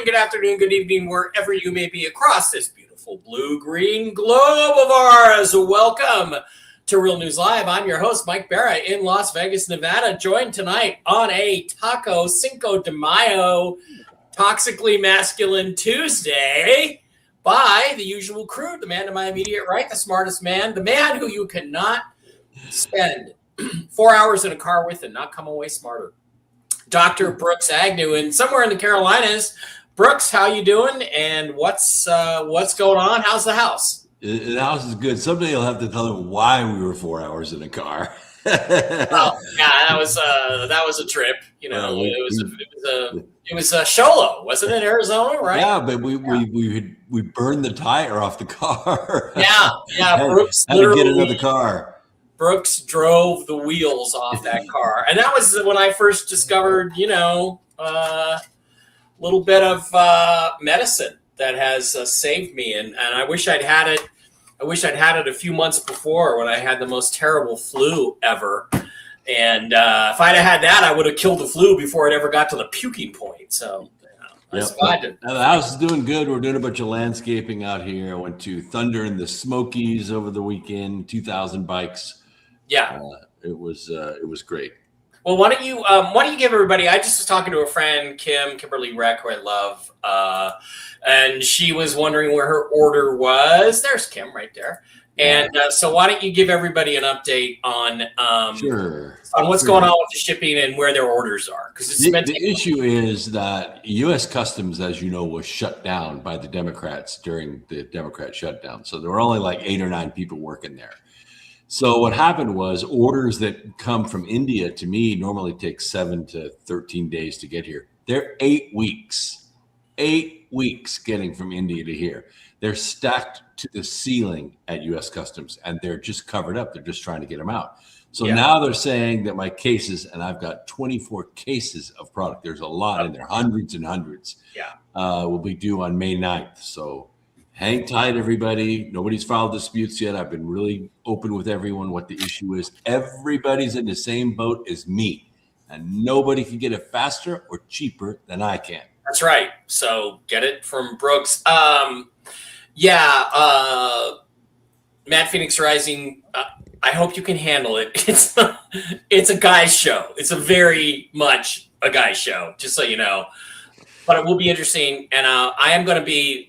Good afternoon, good evening, wherever you may be across this beautiful blue-green globe of ours. Welcome to Real News Live. I'm your host, Mike Barra, in Las Vegas, Nevada, joined tonight on a Taco Cinco de Mayo Toxically Masculine Tuesday by the usual crew, the man to my immediate right, the smartest man, the man who you cannot spend 4 hours in a car with and not come away smarter. Dr. Brooks Agnew, and somewhere in the Carolinas. Brooks, how you doing? And what's going on? How's the house? The house is good. Someday you'll have to tell them why we were 4 hours in a car. Well, yeah, that was a trip. You know, it was a Sholo, wasn't it? Arizona, right? Yeah, but we burned the tire off the car. Yeah. Brooks had to get another car. Brooks drove the wheels off that car, and that was when I first discovered, little bit of medicine that has saved me, and I wish I'd had it. I wish I'd had it a few months before when I had the most terrible flu ever. And if I'd have had that, I would have killed the flu before it ever got to the puking point. So I survived it. Now the house is doing good. We're doing a bunch of landscaping out here. I went to Thunder in the Smokies over the weekend. 2,000 bikes. Yeah, it was great. Well, why don't you give everybody? I just was talking to a friend, Kimberly Reck, who I love, and she was wondering where her order was. There's Kim right there. And so why don't you give everybody an update on what's going on with the shipping and where their orders are? Because the issue is that U.S. Customs, as you know, was shut down by the Democrats during the Democrat shutdown. So there were only like 8 or 9 people working there. So what happened was orders that come from India to me normally take 7 to 13 days to get here. They're 8 weeks. 8 weeks getting from India to here. They're stacked to the ceiling at U.S. Customs, and they're just covered up. They're just trying to get them out. So now they're saying that my cases, and I've got 24 cases of product. There's a lot in there, hundreds and hundreds. Will be due on May 9th. So hang tight, everybody. Nobody's filed disputes yet. I've been really open with everyone what the issue is. Everybody's in the same boat as me, and nobody can get it faster or cheaper than I can. That's right. So get it from Brooks. Matt Phoenix Rising. I hope you can handle it. It's a guy's show. It's a very much a guy's show, just so you know. But it will be interesting, and I am going to be.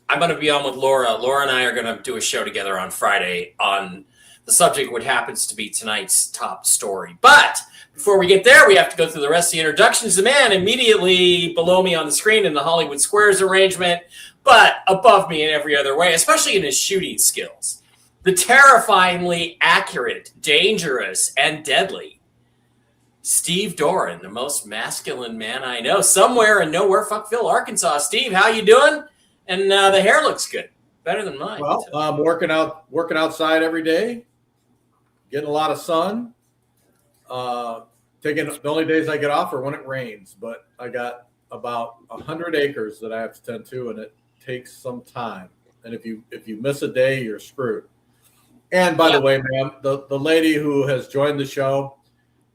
I'm going to be on with Laura. Laura and I are going to do a show together on Friday on the subject, what happens to be tonight's top story. But before we get there, we have to go through the rest of the introductions. The man immediately below me on the screen in the Hollywood Squares arrangement, but above me in every other way, especially in his shooting skills. The terrifyingly accurate, dangerous, and deadly Steve Doran, the most masculine man I know, somewhere in nowhere, Fuckville, Arkansas. Steve, how you doing? And the hair looks good, better than mine. Well, I'm working outside every day, getting a lot of sun. The only days I get off are when it rains, but I got about 100 acres that I have to tend to, and it takes some time. And if you miss a day, you're screwed. And by the way, ma'am, the lady who has joined the show,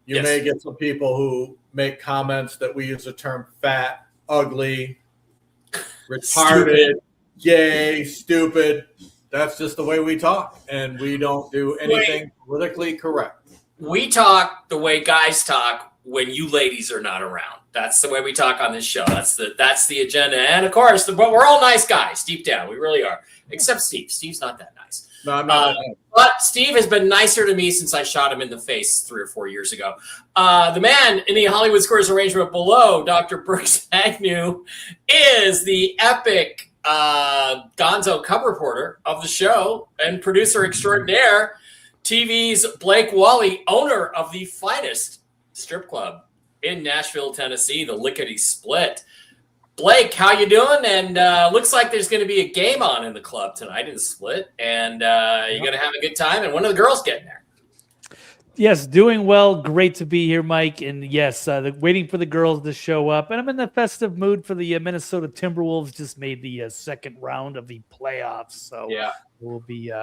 you may get some people who make comments that we use the term fat, ugly, retarded, gay, stupid. That's just the way we talk, and we don't do anything politically correct. We talk the way guys talk when you ladies are not around. That's the way we talk on this show. That's the agenda. And of course, we're all nice guys deep down. We really are, except Steve. Steve's not that nice. No, I'm not. But Steve has been nicer to me since I shot him in the face 3 or 4 years ago. The man in the Hollywood Squares arrangement below, Dr. Brooks Agnew, is the epic gonzo cub reporter of the show and producer extraordinaire, TV's Blake Wally, owner of the finest strip club in Nashville, Tennessee, the Lickety Split. Blake, how you doing? And looks like there's going to be a game on in the club tonight in the Split, and you're going to have a good time. And when are the girls getting there? Yes, doing well. Great to be here, Mike. And yes, waiting for the girls to show up. And I'm in the festive mood for the Minnesota Timberwolves. Just made the second round of the playoffs, so Yeah, we'll be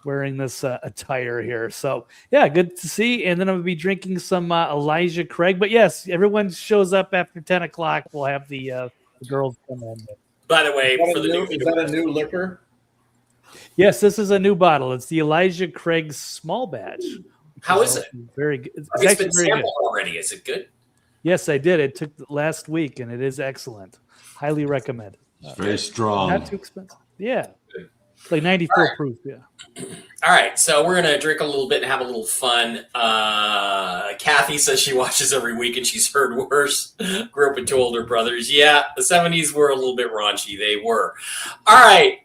wearing this attire here. So yeah, good to see. And then I'm gonna be drinking some Elijah Craig. But yes, everyone shows up after 10 o'clock. We'll have the girls come in. by the way, Is that for a the new- new is that a new liquor? Yes, this is a new bottle. It's the Elijah Craig small batch. How is it? Very good. It's It's actually been very good. sampled already. Is it good? Yes, I did. It took last week, and it is excellent. Highly recommend. It's very strong. Not too expensive. Yeah, it's like 94 proof. Yeah. All right, so we're going to drink a little bit and have a little fun. Kathy says she watches every week and she's heard worse. Grew up with 2 older brothers. Yeah, the 70s were a little bit raunchy. They were. All right,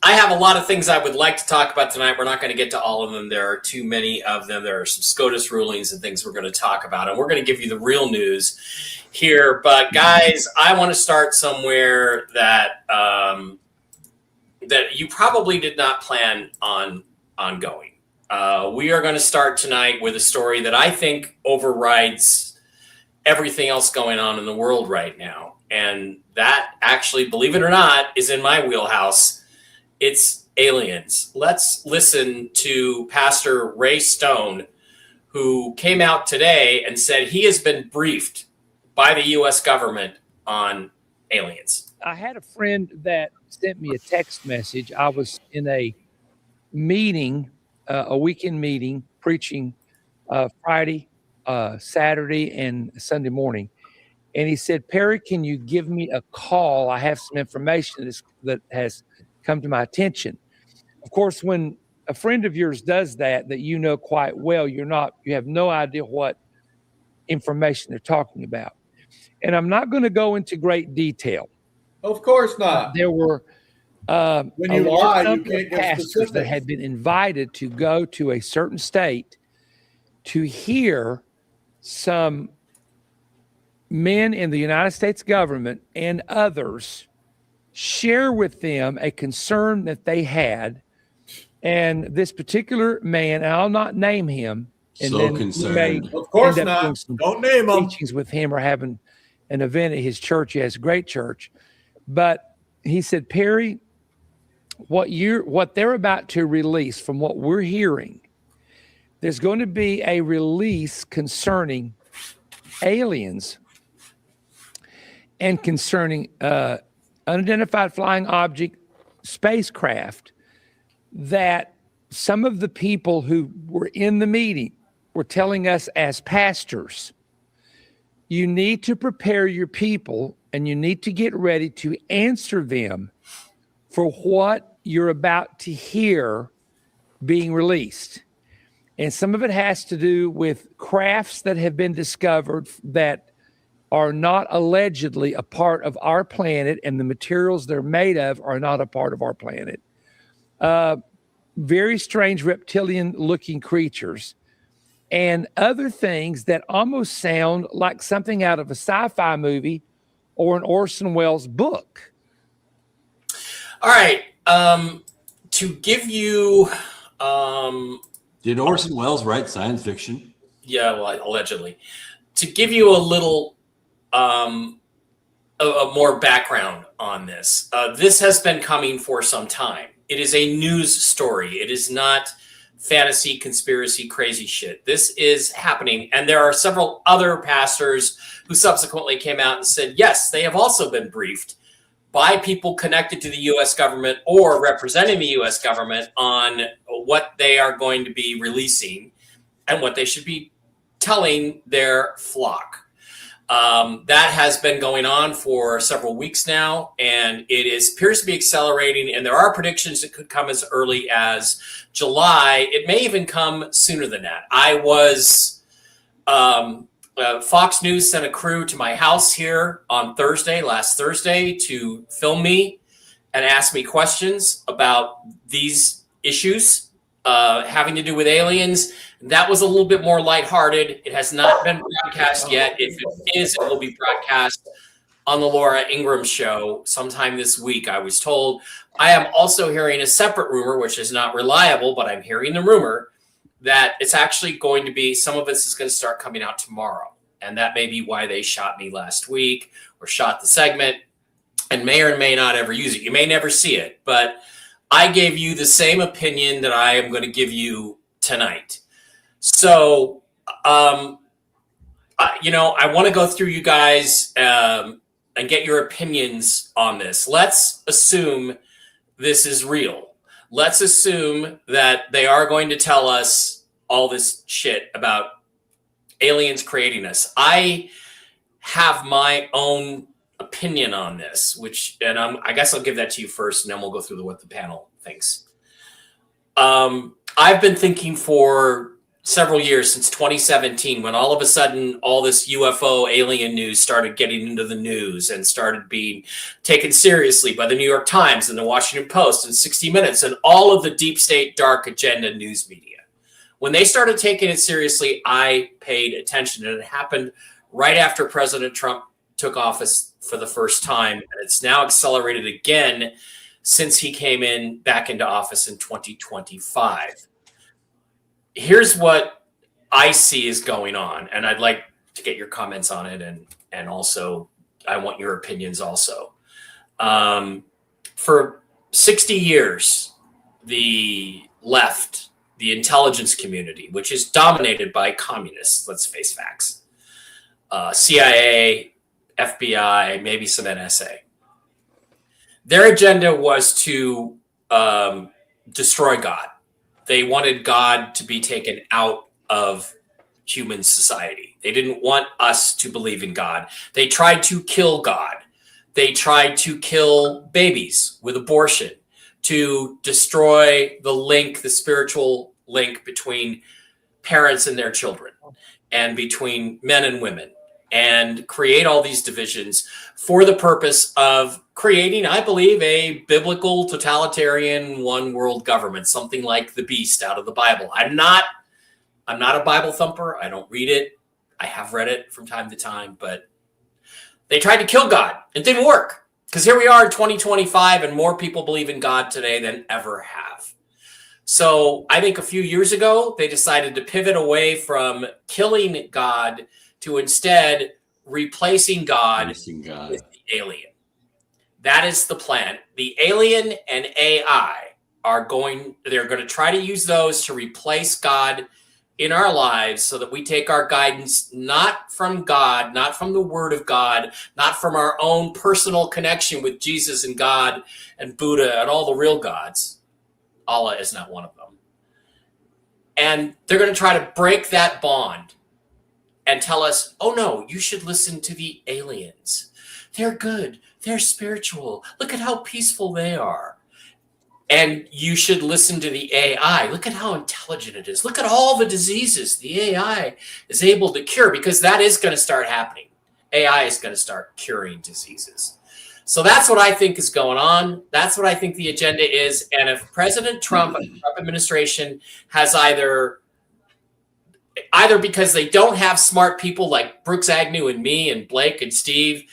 I have a lot of things I would like to talk about tonight. We're not going to get to all of them. There are too many of them. There are some SCOTUS rulings and things we're going to talk about, and we're going to give you the real news here. But guys, I want to start somewhere that that you probably did not plan on going. We are going to start tonight with a story that I think overrides everything else going on in the world right now. And that actually, believe it or not, is in my wheelhouse. It's aliens. Let's listen to Pastor Ray Stone, who came out today and said he has been briefed by the U.S. government on aliens. I had a friend that sent me a text message. I was in a meeting, a weekend meeting, preaching Friday, Saturday, and Sunday morning. And he said, Perry, can you give me a call? I have some information that has come to my attention. Of course, when a friend of yours does that you know quite well, you have no idea what information they're talking about. And I'm not going to go into great detail. Of course not. There were When you large lie, you number can't of get pastors specifics. that had been invited to go to a certain state to hear some men in the United States government and others share with them a concern that they had. And this particular man, and I'll not name him, and So then concerned. we may Of course end up doing not. some Don't name them. teachings with him or having an event at his church. He has a great church. But he said, Perry, what they're about to release, from what we're hearing, there's going to be a release concerning aliens and concerning unidentified flying object spacecraft, that some of the people who were in the meeting were telling us as pastors, you need to prepare your people and you need to get ready to answer them for what you're about to hear being released. And some of it has to do with crafts that have been discovered that are not allegedly a part of our planet, and the materials they're made of are not a part of our planet. Very strange reptilian-looking creatures and other things that almost sound like something out of a sci-fi movie or an Orson Welles book. All right. To give you, Did Orson Welles write science fiction? yeah, well, allegedly, to give you a little a more background on this. This has been coming for some time. It is a news story. It is not fantasy, conspiracy, crazy shit. This is happening. And there are several other pastors who subsequently came out and said, yes, they have also been briefed by people connected to the U.S. government or representing the U.S. government on what they are going to be releasing and what they should be telling their flock. That has been going on for several weeks now, and appears to be accelerating. And there are predictions that could come as early as July. It may even come sooner than that. Fox News sent a crew to my house here on last Thursday, to film me and ask me questions about these issues having to do with aliens. That was a little bit more lighthearted. It has not been broadcast yet. If it is, it will be broadcast on the Laura Ingraham show sometime this week, I was told. I am also hearing a separate rumor, which is not reliable, but I'm hearing the rumor that it's actually going to be, some of this is going to start coming out tomorrow. And that may be why they shot me last week, or shot the segment, and may or may not ever use it. You may never see it, but I gave you the same opinion that I am going to give you tonight. So, I want to go through you guys and get your opinions on this. Let's assume this is real. Let's assume that they are going to tell us all this shit about aliens creating us. I have my own opinion on this, I guess I'll give that to you first, and then we'll go through what the panel thinks. I've been thinking for several years, since 2017, when all of a sudden all this UFO alien news started getting into the news and started being taken seriously by the New York Times and the Washington Post and 60 Minutes and all of the deep state dark agenda news media. When they started taking it seriously, I paid attention, and it happened right after President Trump took office for the first time, and it's now accelerated again since he came back into office in 2025. Here's what I see is going on, and I'd like to get your comments on it, and also I want your opinions also. For 60 years, the left, the intelligence community, which is dominated by communists, let's face facts, CIA, FBI, maybe some NSA, their agenda was to destroy God. They wanted God to be taken out of human society. They didn't want us to believe in God. They tried to kill God. They tried to kill babies with abortion, to destroy the spiritual link between parents and their children, and between men and women, and create all these divisions for the purpose of creating, I believe, a biblical totalitarian one world government, something like the beast out of the Bible. I'm not a Bible thumper. I don't read it. I have read it from time to time, but they tried to kill God. It didn't work, because here we are in 2025, and more people believe in God today than ever have. So I think a few years ago, they decided to pivot away from killing God to instead replacing God with the alien. That is the plan. The alien and AI they're going to try to use those to replace God in our lives, so that we take our guidance not from God, not from the Word of God, not from our own personal connection with Jesus and God and Buddha and all the real gods. Allah is not one of them. And they're going to try to break that bond and tell us, oh no, you should listen to the aliens. They're good. They're spiritual. Look at how peaceful they are. And you should listen to the AI. Look at how intelligent it is. Look at all the diseases the AI is able to cure, because that is going to start happening. AI is going to start curing diseases. So that's what I think is going on. That's what I think the agenda is. And if President Trump and the Trump administration has either because they don't have smart people like Brooks Agnew and me and Blake and Steve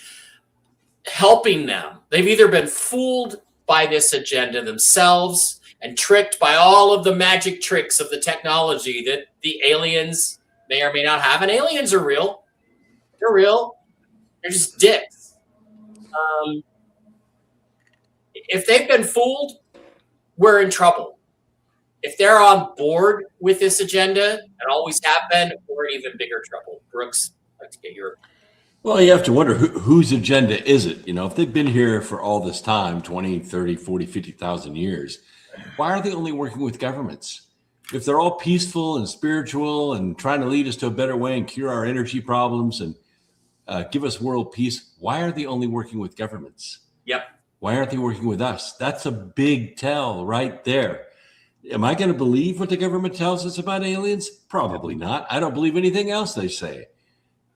helping them, they've either been fooled by this agenda themselves and tricked by all of the magic tricks of the technology that the aliens may or may not have. And aliens are real. They're real. They're just dicks. If they've been fooled, we're in trouble. If they're on board with this agenda, and always have been, we're in even bigger trouble. Brooks, I'd like to get your... Well, you have to wonder whose agenda is it? If they've been here for all this time, 20, 30, 40, 50,000 years, why are they only working with governments? If they're all peaceful and spiritual and trying to lead us to a better way and cure our energy problems, and give us world peace. Why are they only working with governments? Yep. Why aren't they working with us? That's a big tell right there. Am I going to believe what the government tells us about aliens? Probably not. I don't believe anything else they say.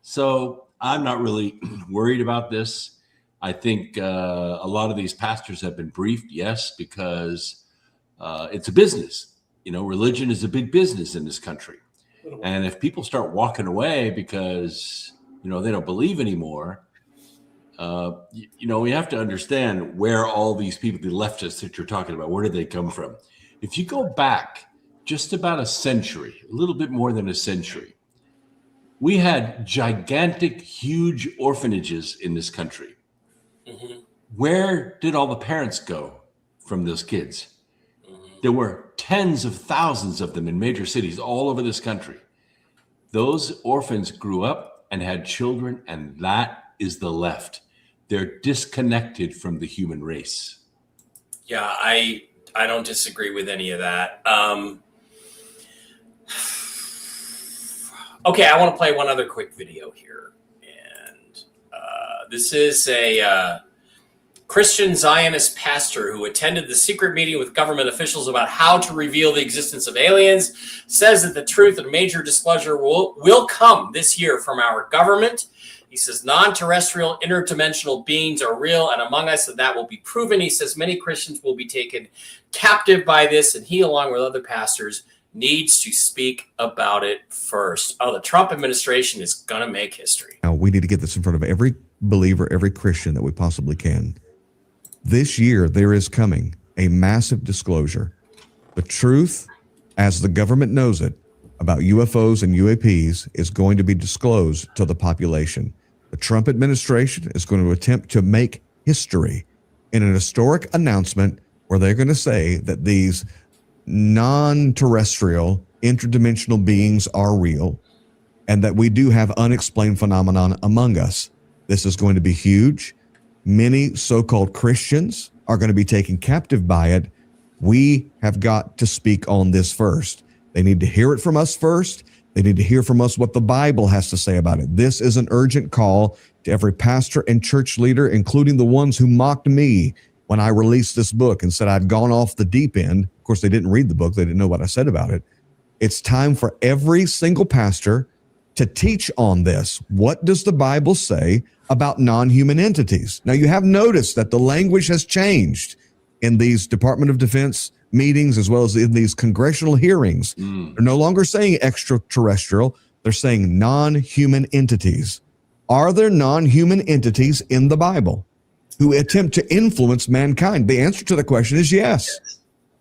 So I'm not really worried about this. I think a lot of these pastors have been briefed, yes, because it's a business. Religion is a big business in this country. And if people start walking away because, they don't believe anymore, we have to understand where all these people, the leftists that you're talking about, where did they come from? If you go back just about a century, a little bit more than a century, we had gigantic, huge orphanages in this country. Mm-hmm. Where did all the parents go from those kids? Mm-hmm. There were tens of thousands of them in major cities all over this country. Those orphans grew up and had children, and that is the left. They're disconnected from the human race. Yeah, I don't disagree with any of that. Okay, I want to play one other quick video here. And this is a Christian Zionist pastor who attended the secret meeting with government officials about how to reveal the existence of aliens, says that the truth and major disclosure will come this year from our government. He says non-terrestrial interdimensional beings are real and among us, and that will be proven. He says many Christians will be taken captive by this, and he, along with other pastors, needs to speak about it first. Oh, the Trump administration is going to make history. Now, we need to get this in front of every believer, every Christian that we possibly can. This year, there is coming a massive disclosure. The truth, as the government knows it, about UFOs and UAPs is going to be disclosed to the population. The Trump administration is going to attempt to make history in an historic announcement where they're going to say that these non-terrestrial interdimensional beings are real and that we do have unexplained phenomenon among us. This is going to be huge. Many so-called Christians are going to be taken captive by it. We have got to speak on this first. They need to hear it from us first. They need to hear from us what the Bible has to say about it. This is an urgent call to every pastor and church leader, including the ones who mocked me when I released this book and said I'd gone off the deep end. Of course, they didn't read the book. They didn't know what I said about it. It's time for every single pastor to teach on this. What does the Bible say about non-human entities? Now, you have noticed that the language has changed in these Department of Defense meetings as well as in these congressional hearings. They're no longer saying extraterrestrial. They're saying non-human entities. Are there non-human entities in the Bible who attempt to influence mankind? The answer to the question is yes.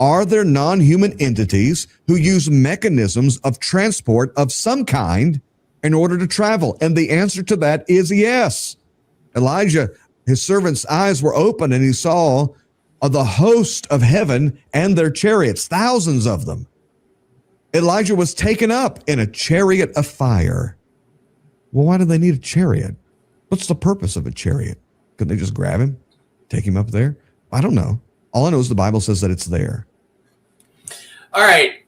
Are there non-human entities who use mechanisms of transport of some kind in order to travel? And the answer to that is yes. Elijah, his servant's eyes were open and he saw the host of heaven and their chariots, thousands of them. Elijah was taken up in a chariot of fire. Well, why do they need a chariot? What's the purpose of a chariot? Couldn't they just grab him, take him up there? I don't know. All I know is the Bible says that it's there. All right.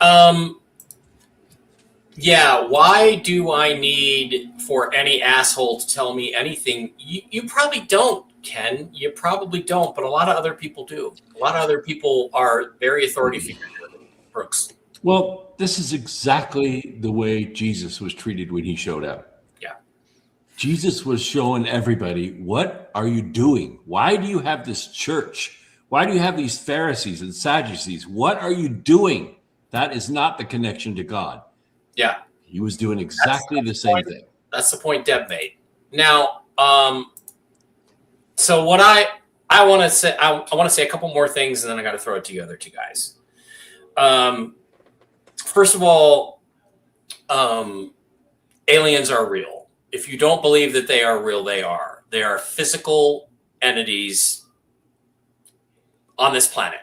Yeah, why do I need for any asshole to tell me anything? You probably don't, Ken. You probably don't, but a lot of other people do. A lot of other people are very authority figures, Brooks. Well, this is exactly the way Jesus was treated when he showed up. Yeah. Jesus was showing everybody, what are you doing? Why do you have this church? Why do you have these Pharisees and Sadducees? What are you doing? That is not the connection to God. Yeah. He was doing exactly the same thing. That's the point Deb made. Now, so what I want to say, I want to say a couple more things, and then I got to throw it to you other two guys. First of all, aliens are real. If you don't believe that they are real, they are. They are physical entities on this planet.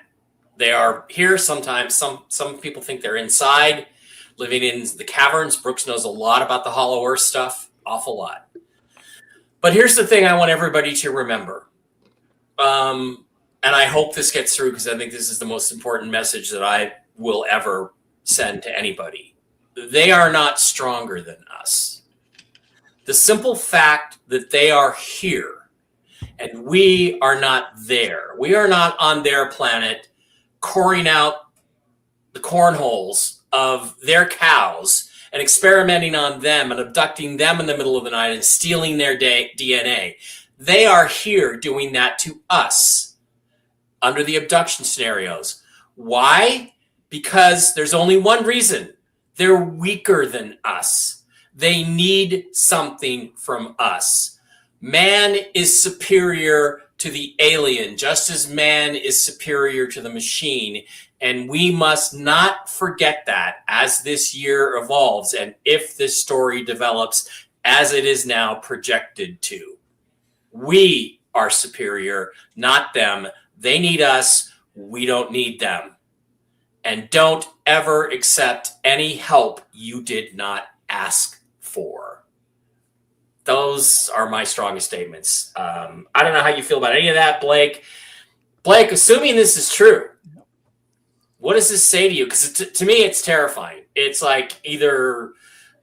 They are here sometimes. Some people think they're inside, living in the caverns. Brooks knows a lot about the Hollow Earth stuff, awful lot. But here's the thing I want everybody to remember. And I hope this gets through because I think this is the most important message that I will ever send to anybody. They are not stronger than us. The simple fact that they are here and we are not there. We are not on their planet coring out the cornholes of their cows and experimenting on them and abducting them in the middle of the night and stealing their DNA. They are here doing that to us under the abduction scenarios. Why? Because there's only one reason. They're weaker than us. They need something from us. Man is superior to the alien, just as man is superior to the machine. And we must not forget that as this year evolves and if this story develops as it is now projected to. We are superior, not them. They need us. We don't need them. And don't ever accept any help you did not ask for. Those are my strongest statements. I don't know how you feel about any of that, Blake. Blake, assuming this is true, what does this say to you? Because to me, it's terrifying. It's like either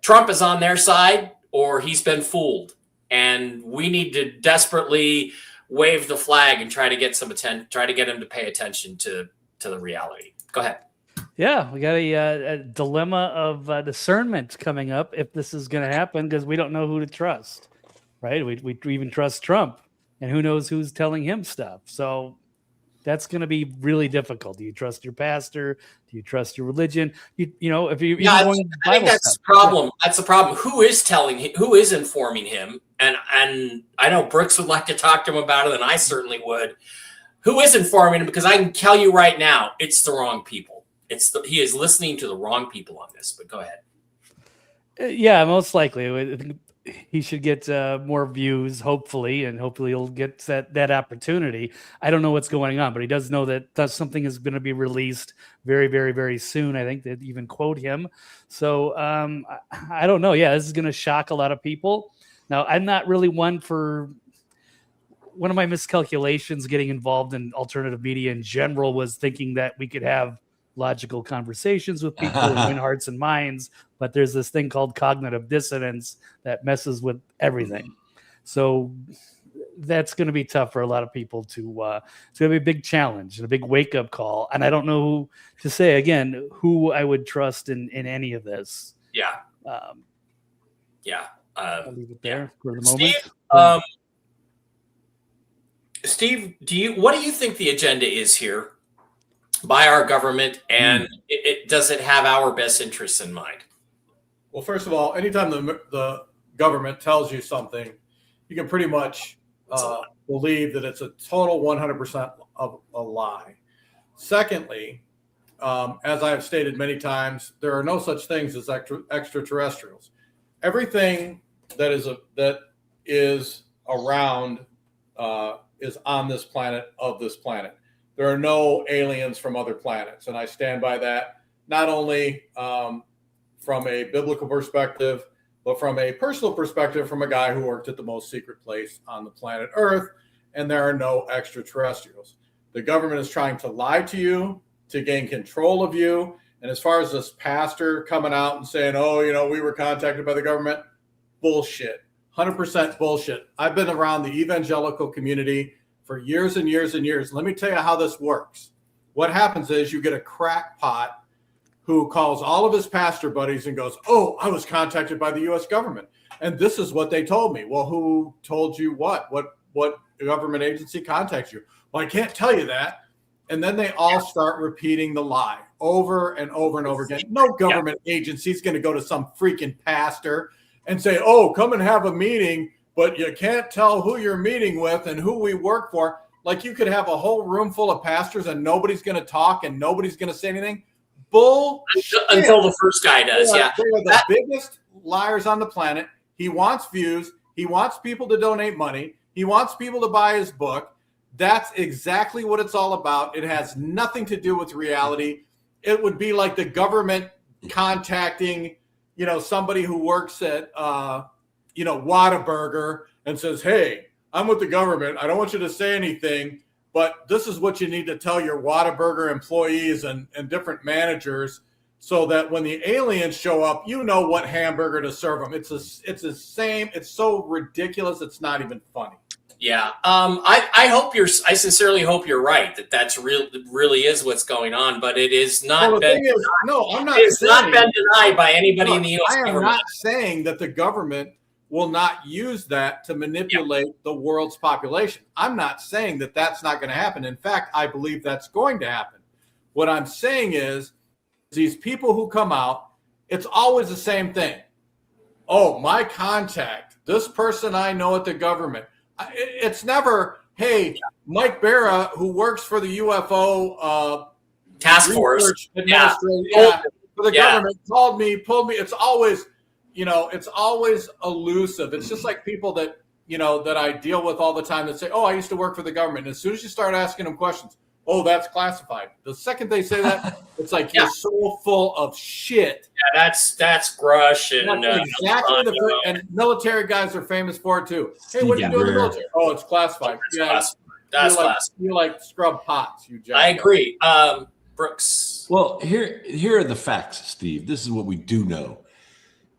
Trump is on their side or he's been fooled. And we need to desperately wave the flag and try to get some attention, try to get him to pay attention to the reality. Go ahead. Yeah, we got a dilemma of discernment coming up if this is going to happen because we don't know who to trust, right? We even trust Trump, and who knows who's telling him stuff. So that's going to be really difficult. Do you trust your pastor? Do you trust your religion? You know, if you I think that's the problem. Yeah. That's the problem. Who is telling him? Who is informing him? And I know Brooks would like to talk to him about it, and I certainly would. Who is informing him? Because I can tell you right now, it's the wrong people. He is listening to the wrong people on this. But go ahead. Yeah, most likely. He should get more views, hopefully, and hopefully he'll get that opportunity. I don't know what's going on, but he does know that something is going to be released very, very, very soon. I think they even quote him. So I don't know. Yeah, this is going to shock a lot of people. Now, I'm not really one of my miscalculations getting involved in alternative media in general was thinking that we could have logical conversations with people and win hearts and minds, but there's this thing called cognitive dissonance that messes with everything. So that's going to be tough for a lot of people to it's going to be a big challenge and a big wake-up call, and I don't know who to say again who I would trust in any of this. I'll leave it there for the moment. Steve, what do you think the agenda is here by our government, and does it have our best interests in mind? Well, first of all, anytime the government tells you something, you can pretty much believe that it's a total 100% of a lie. Secondly, as I have stated many times, there are no such things as extraterrestrials. Everything that is around is on this planet, of this planet. There are no aliens from other planets. And I stand by that, not only from a biblical perspective, but from a personal perspective from a guy who worked at the most secret place on the planet Earth. And there are no extraterrestrials. The government is trying to lie to you, to gain control of you. And as far as this pastor coming out and saying, oh, we were contacted by the government, bullshit, 100% bullshit. I've been around the evangelical community for years and years and years. Let me tell you how this works. What happens is you get a crackpot who calls all of his pastor buddies and goes, oh, I was contacted by the U.S. government, and this is what they told me. Well, who told you what? What government agency contacts you? Well, I can't tell you that. And then they all start repeating the lie over and over and over again. No government agency is going to go to some freaking pastor and say, oh, come and have a meeting, but you can't tell who you're meeting with and who we work for. Like you could have a whole room full of pastors and nobody's going to talk and nobody's going to say anything. Bullshit. Until the first guy does, They are the biggest liars on the planet. He wants views. He wants people to donate money. He wants people to buy his book. That's exactly what it's all about. It has nothing to do with reality. It would be like the government contacting, somebody who works at, Whataburger and says, hey, I'm with the government. I don't want you to say anything, but this is what you need to tell your Whataburger employees and different managers so that when the aliens show up, you know what hamburger to serve them. It's the same. It's so ridiculous. It's not even funny. Yeah. I sincerely hope you're right that's really is what's going on, but it is not Well, the been thing is, no, I'm not. it's not saying, been denied by anybody in the U.S. I am government. not saying that the government will not use that to manipulate the world's population. I'm not saying that that's not going to happen. In fact, I believe that's going to happen. What I'm saying is these people who come out, it's always the same thing. Oh, my contact, this person I know at the government. It's never, hey, Mike Barra, who works for the UFO task force administration, for the government, called me, pulled me. It's always, it's always elusive. It's just like people that, that I deal with all the time that say, oh, I used to work for the government. And as soon as you start asking them questions, oh, that's classified. The second they say that, it's like you're so full of shit. Yeah, that's Grush and exactly and military guys are famous for it too. Hey, what do you do in the military? Oh, it's classified. That's classified. You like scrub pots. You. I agree, Brooks. Well, here are the facts, Steve. This is what we do know.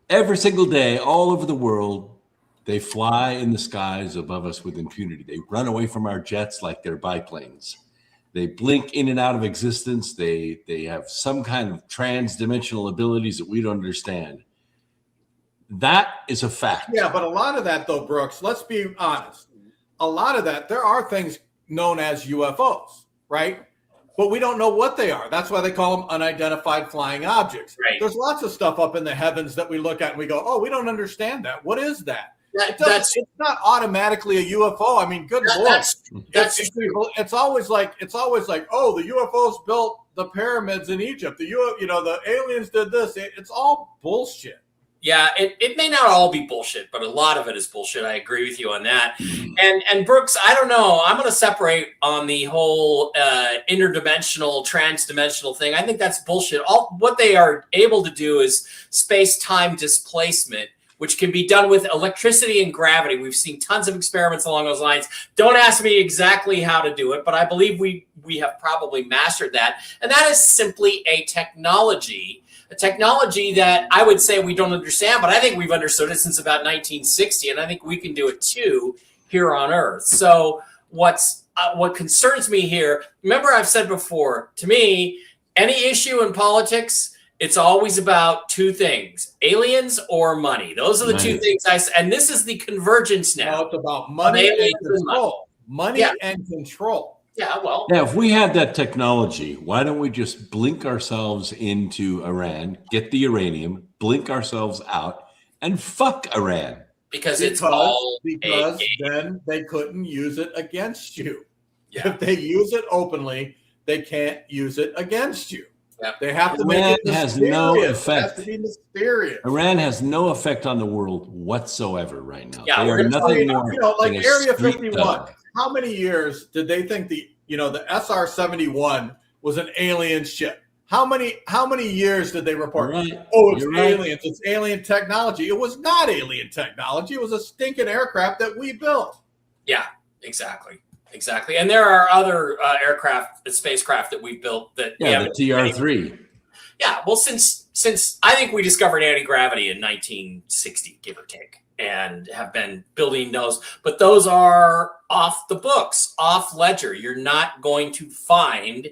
Every single day, all over the world, they fly in the skies above us with impunity. They run away from our jets like they're biplanes. They blink in and out of existence. They have some kind of trans-dimensional abilities that we don't understand. That is a fact. Yeah, but a lot of that, though, Brooks, let's be honest. A lot of that, there are things known as UFOs, right? But we don't know what they are. That's why they call them unidentified flying objects. Right. There's lots of stuff up in the heavens that we look at and we go, oh, we don't understand that. What is that? It's not automatically a UFO. I mean, good Lord. It's always like, oh, the UFOs built the pyramids in Egypt. The aliens did this. It's all bullshit. Yeah, it may not all be bullshit, but a lot of it is bullshit. I agree with you on that. And Brooks, I don't know. I'm going to separate on the whole interdimensional, transdimensional thing. I think that's bullshit. What they are able to do is space-time displacement, which can be done with electricity and gravity. We've seen tons of experiments along those lines. Don't ask me exactly how to do it, but I believe we have probably mastered that. And that is simply a technology that I would say we don't understand, but I think we've understood it since about 1960, and I think we can do it too here on Earth. So what concerns me here, remember I've said before, to me, any issue in politics, it's always about two things: aliens or money. Those are the two things and this is the convergence now. No, it's about money and control. Money and control. Yeah, well. Now, if we had that technology, why don't we just blink ourselves into Iran, get the uranium, blink ourselves out, and fuck Iran? Because then they couldn't use it against you. Yeah. If they use it openly, they can't use it against you. Yep. They have to make it mysterious. Has no effect. It has to be mysterious. Iran has no effect on the world whatsoever right now. Yeah, they are nothing more like Area 51. How many years did they think the SR-71 was an alien ship? How many years did they report? Right. Oh, it's aliens. It's alien technology. It was not alien technology. It was a stinking aircraft that we built. Yeah, exactly. And there are other spacecraft that we've built that we haven't. The TR-3. Yeah, well, since I think we discovered anti-gravity in 1960, give or take, and have been building those, but those are off the books, off ledger. You're not going to find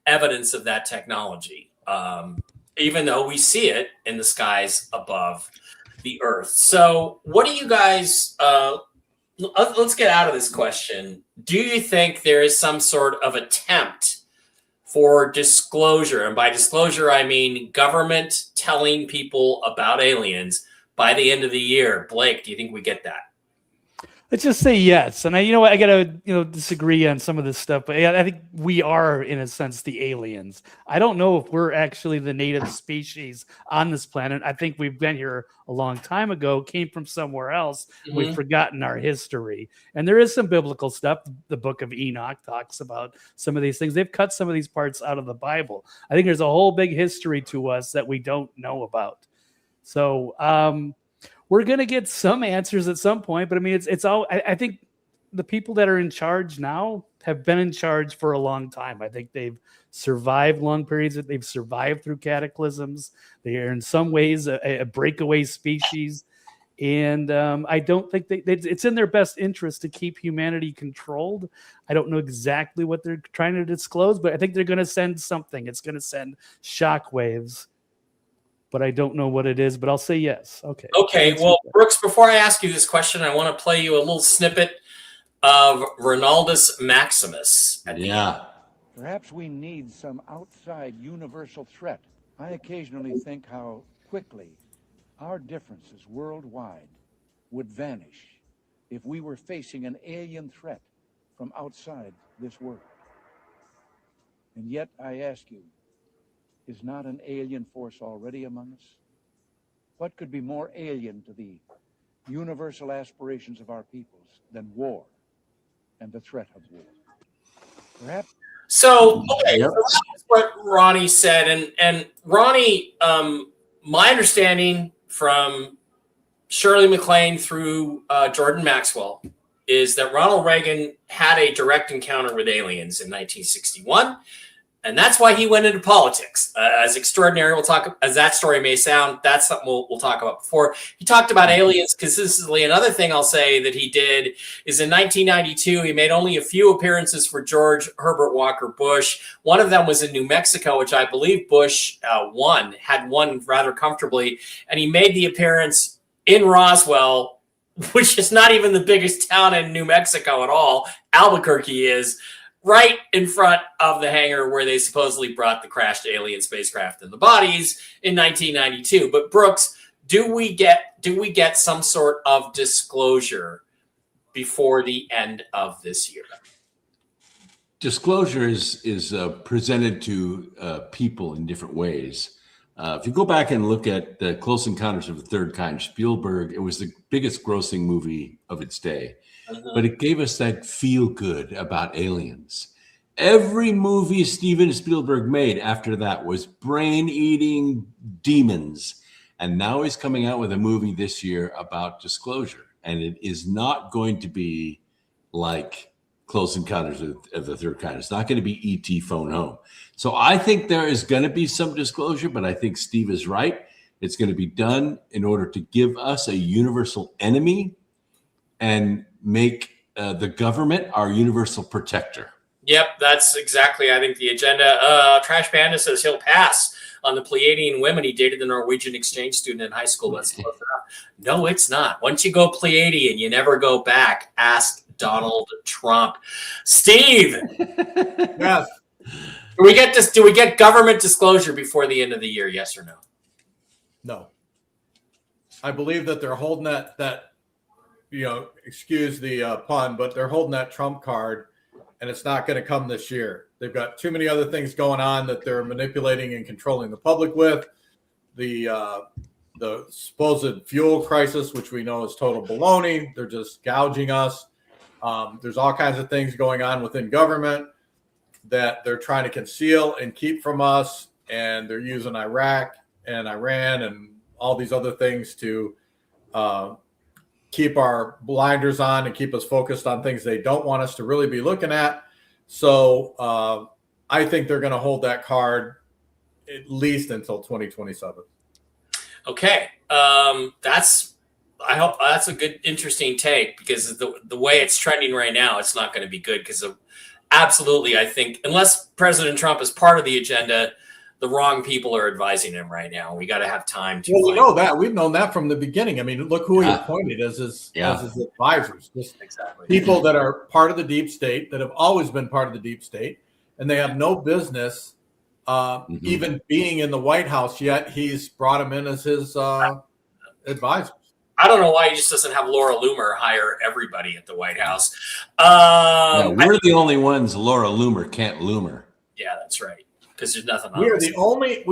evidence of that technology, even though we see it in the skies above the Earth. So what do you guys, let's get out of this question. Do you think there is some sort of attempt for disclosure? And by disclosure, I mean government telling people about aliens by the end of the year. Blake, do you think we get that? Let's just say yes. And I gotta disagree on some of this stuff, but I think we are, in a sense, the aliens. I don't know if we're actually the native species on this planet. I think we've been here a long time ago, came from somewhere else. Mm-hmm. We've forgotten our history. And there is some biblical stuff. The book of Enoch talks about some of these things. They've cut some of these parts out of the Bible. I think there's a whole big history to us that we don't know about. So we're going to get some answers at some point, but I mean, it's all, I think the people that are in charge now have been in charge for a long time. I think they've survived long periods. They've survived through cataclysms. They are in some ways a breakaway species. And I don't think it's in their best interest to keep humanity controlled. I don't know exactly what they're trying to disclose, but I think they're going to send something. It's going to send shockwaves, but I don't know what it is, but I'll say yes. Okay. Okay. Well, Brooks, before I ask you this question, I want to play you a little snippet of Ronaldus Maximus. Yeah. Perhaps we need some outside universal threat. I occasionally think how quickly our differences worldwide would vanish if we were facing an alien threat from outside this world. And yet, I ask you, is not an alien force already among us? What could be more alien to the universal aspirations of our peoples than war and the threat of war? Perhaps. So, okay, so that's what Ronnie said. And Ronnie, my understanding from Shirley MacLaine through Jordan Maxwell is that Ronald Reagan had a direct encounter with aliens in 1961. And that's why he went into politics. As extraordinary, we'll talk, as that story may sound, that's something we'll talk about before. He talked about aliens consistently. Another thing I'll say that he did is in 1992, he made only a few appearances for George Herbert Walker Bush. One of them was in New Mexico, which I believe Bush had won rather comfortably. And he made the appearance in Roswell, which is not even the biggest town in New Mexico at all. Albuquerque is. Right in front of the hangar where they supposedly brought the crashed alien spacecraft and the bodies in 1992. But Brooks, do we get some sort of disclosure before the end of this year? Disclosure is presented to people in different ways. If you go back and look at the Close Encounters of the Third Kind, Spielberg, it was the biggest grossing movie of its day. But it gave us that feel good about aliens. Every movie Steven Spielberg made after that was brain-eating demons. And now he's coming out with a movie this year about disclosure. And it is not going to be like Close Encounters of the Third Kind. It's not going to be E.T. Phone Home. So I think there is going to be some disclosure, but I think Steve is right. It's going to be done in order to give us a universal enemy and make the government our universal protector. Yep, that's exactly, I think, the agenda. Trash Panda says he'll pass on the Pleiadian women. He dated the Norwegian exchange student in high school. That's close enough. No, it's not. Once you go Pleiadian, you never go back. Ask Donald Trump. Steve. Yes. Do we get government disclosure before the end of the year? Yes or no? No. I believe that they're holding that excuse the pun, but they're holding that Trump card, and it's not going to come this year. They've got too many other things going on that they're manipulating and controlling the public with. The supposed fuel crisis, which we know is total baloney. They're just gouging us. There's all kinds of things going on within government that they're trying to conceal and keep from us, and they're using Iraq and Iran and all these other things to keep our blinders on and keep us focused on things they don't want us to really be looking at. So I think they're going to hold that card at least until 2027. Okay. I hope that's a good, interesting take, because the way it's trending right now, it's not going to be good, because absolutely, I think, unless President Trump is part of the agenda, the wrong people are advising him right now. We got to have time to. Well, we know that. We've known that from the beginning. I mean, look who he appointed as his advisors. Just exactly. People that are part of the deep state, that have always been part of the deep state, and they have no business even being in the White House yet. He's brought them in as his advisors. I don't know why he just doesn't have Laura Loomer hire everybody at the White House. We're the only ones Laura Loomer can't loomer. Yeah, that's right. Because there's nothing. We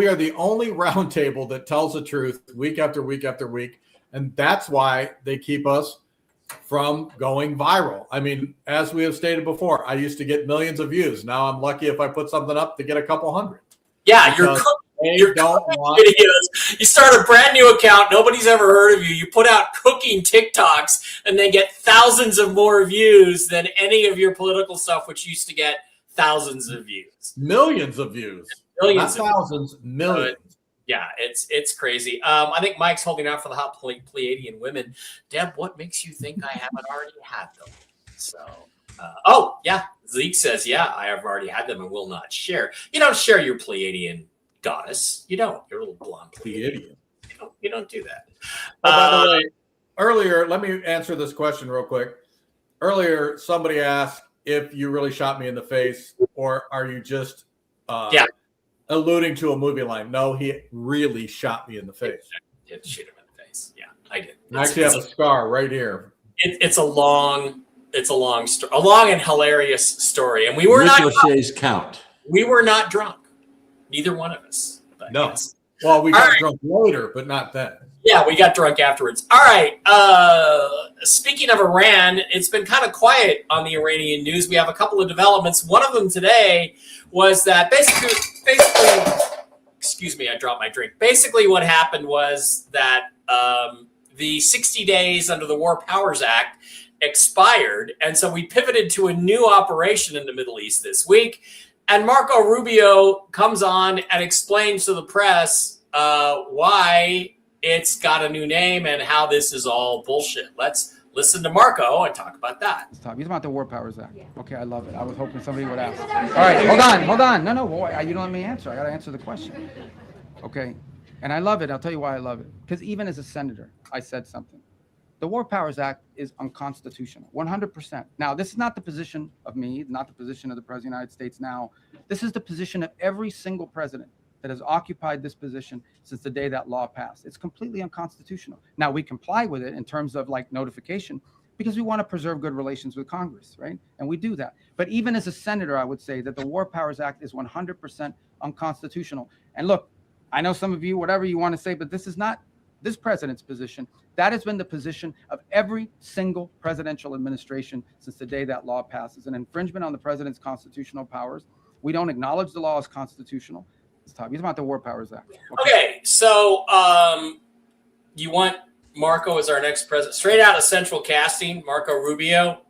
are the only roundtable that tells the truth week after week after week, and that's why they keep us from going viral. I mean, as we have stated before, I used to get millions of views. Now I'm lucky if I put something up to get a couple hundred. Yeah, you're your don't cooking want videos. You start a brand new account. Nobody's ever heard of you. You put out cooking TikToks, and they get thousands of more views than any of your political stuff, which used to get thousands of views. millions of views. Millions Not of thousands, millions. Yeah, it's crazy. I think Mike's holding out for the hot Pleiadian women. Deb, what makes you think I haven't already had them? So, oh, yeah. Zeke says, yeah, I have already had them and will not share. You don't share your Pleiadian goddess. You don't. You're a little blonde Pleiadian. You don't do that. Oh, by the way, earlier, let me answer this question real quick. Earlier, somebody asked if you really shot me in the face, or are you just alluding to a movie line? No, he really shot me in the face. Did shoot him in the face. Yeah, I did. I actually have a scar right here. It's a long story, a long and hilarious story, and we were Ricochets count. We were not drunk, neither one of us. But no. Yes. Well, we got drunk later, but not then. Yeah, we got drunk afterwards. All right. Speaking of Iran, it's been kind of quiet on the Iranian news. We have a couple of developments. One of them today was that basically, excuse me, I dropped my drink. Basically, what happened was that the 60 days under the War Powers Act expired, and so we pivoted to a new operation in the Middle East this week. And Marco Rubio comes on and explains to the press why it's got a new name and how this is all bullshit. Let's listen to Marco and talk about that. He's about the War Powers Act. Okay, I love it. I was hoping somebody would ask. All right, hold on. No, boy, you don't let me answer. I got to answer the question. Okay, and I love it. I'll tell you why I love it. Because even as a senator, I said something. The War Powers Act is unconstitutional, 100%. Now, this is not the position of me, not the position of the President of the United States now. This is the position of every single president that has occupied this position since the day that law passed. It's completely unconstitutional. Now, we comply with it in terms of like notification because we want to preserve good relations with Congress, right? And we do that. But even as a senator, I would say that the War Powers Act is 100% unconstitutional. And look, I know some of you, whatever you want to say, but this is not this president's position. That has been the position of every single presidential administration since the day that law passes. An infringement on the president's constitutional powers. We don't acknowledge the law as constitutional. He's talking about the War Powers Act. Okay, so you want Marco as our next president? Straight out of Central Casting, Marco Rubio.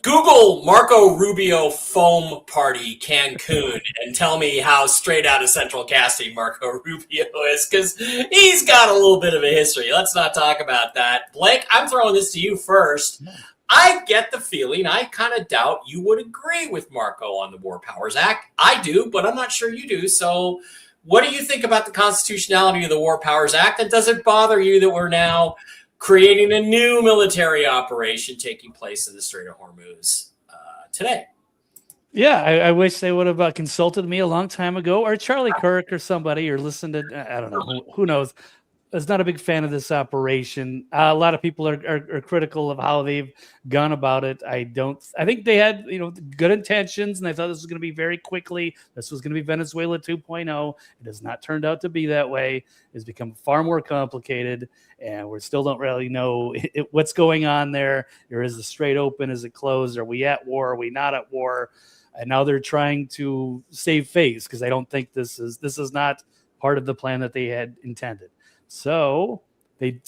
Google Marco Rubio foam party Cancun and tell me how straight out of Central Casting Marco Rubio is, because he's got a little bit of a history. Let's not talk about that. Blake, I'm throwing this to you first. I get the feeling, I kind of doubt you would agree with Marco on the War Powers Act. I do, but I'm not sure you do. So what do you think about the constitutionality of the War Powers Act? And does it bother you that we're now creating a new military operation taking place in the Strait of Hormuz today? Yeah, I wish they would have consulted me a long time ago, or Charlie Kirk or somebody, or listened to, I don't know, who knows. I was not a big fan of this operation. A lot of people are critical of how they've gone about it. I think they had, good intentions, and they thought this was going to be very quickly. This was going to be Venezuela 2.0. It has not turned out to be that way. It's become far more complicated, and we still don't really know what's going on there. Or is the strait open? Is it closed? Are we at war? Are we not at war? And now they're trying to save face because they don't think this is not part of the plan that they had intended. So they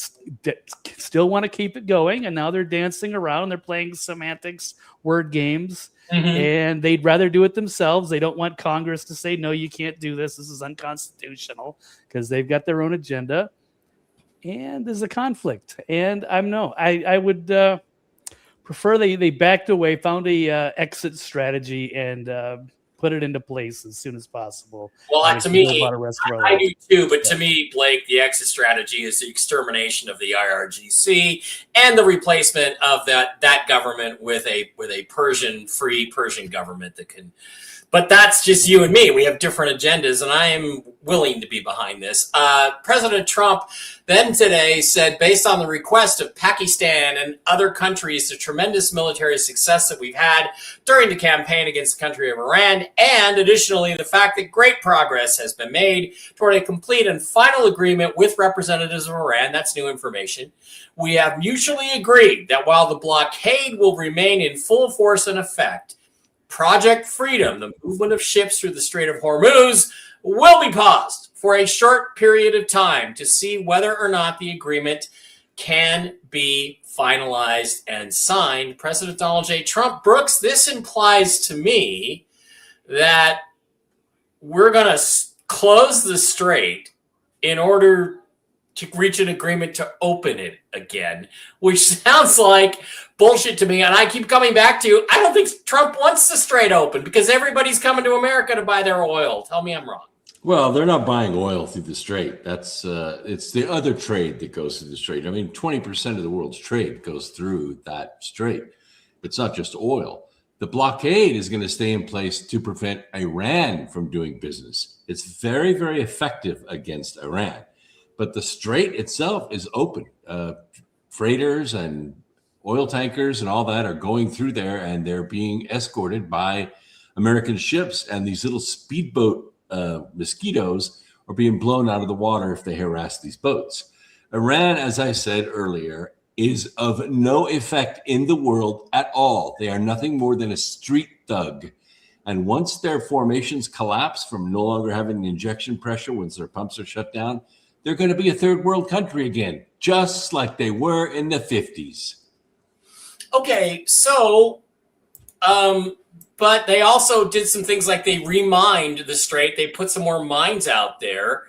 still want to keep it going, and now they're dancing around. They're playing semantics, word games, and they'd rather do it themselves. They don't want Congress to say, no, you can't do this. This is unconstitutional, because they've got their own agenda, and there's a conflict. And I would prefer they backed away, found a exit strategy, and put it into place as soon as possible. Well, to me, I do too, but to me, Blake, the exit strategy is the extermination of the IRGC and the replacement of that government with a free Persian government that can. But that's just you and me. We have different agendas, and I am willing to be behind this. President Trump then today said, based on the request of Pakistan and other countries, the tremendous military success that we've had during the campaign against the country of Iran, and additionally, the fact that great progress has been made toward a complete and final agreement with representatives of Iran, that's new information. We have mutually agreed that while the blockade will remain in full force and effect, Project Freedom, the movement of ships through the Strait of Hormuz, will be paused for a short period of time to see whether or not the agreement can be finalized and signed. President Donald J. Trump. Brooks, this implies to me that we're going to close the strait in order to reach an agreement to open it again, which sounds like bullshit to me. And I keep coming back to, I don't think Trump wants the strait open because everybody's coming to America to buy their oil. Tell me I'm wrong. Well, they're not buying oil through the strait. That's it's the other trade that goes through the strait. I mean, 20% of the world's trade goes through that strait. It's not just oil. The blockade is going to stay in place to prevent Iran from doing business. It's very, very effective against Iran. But the strait itself is open. Freighters and oil tankers and all that are going through there, and they're being escorted by American ships. And these little speedboat mosquitoes are being blown out of the water if they harass these boats. Iran, as I said earlier, is of no effect in the world at all. They are nothing more than a street thug. And once their formations collapse from no longer having the injection pressure, once their pumps are shut down, they're going to be a third world country again, just like they were in the 50s. Okay, so, but they also did some things like they remined the strait. They put some more mines out there.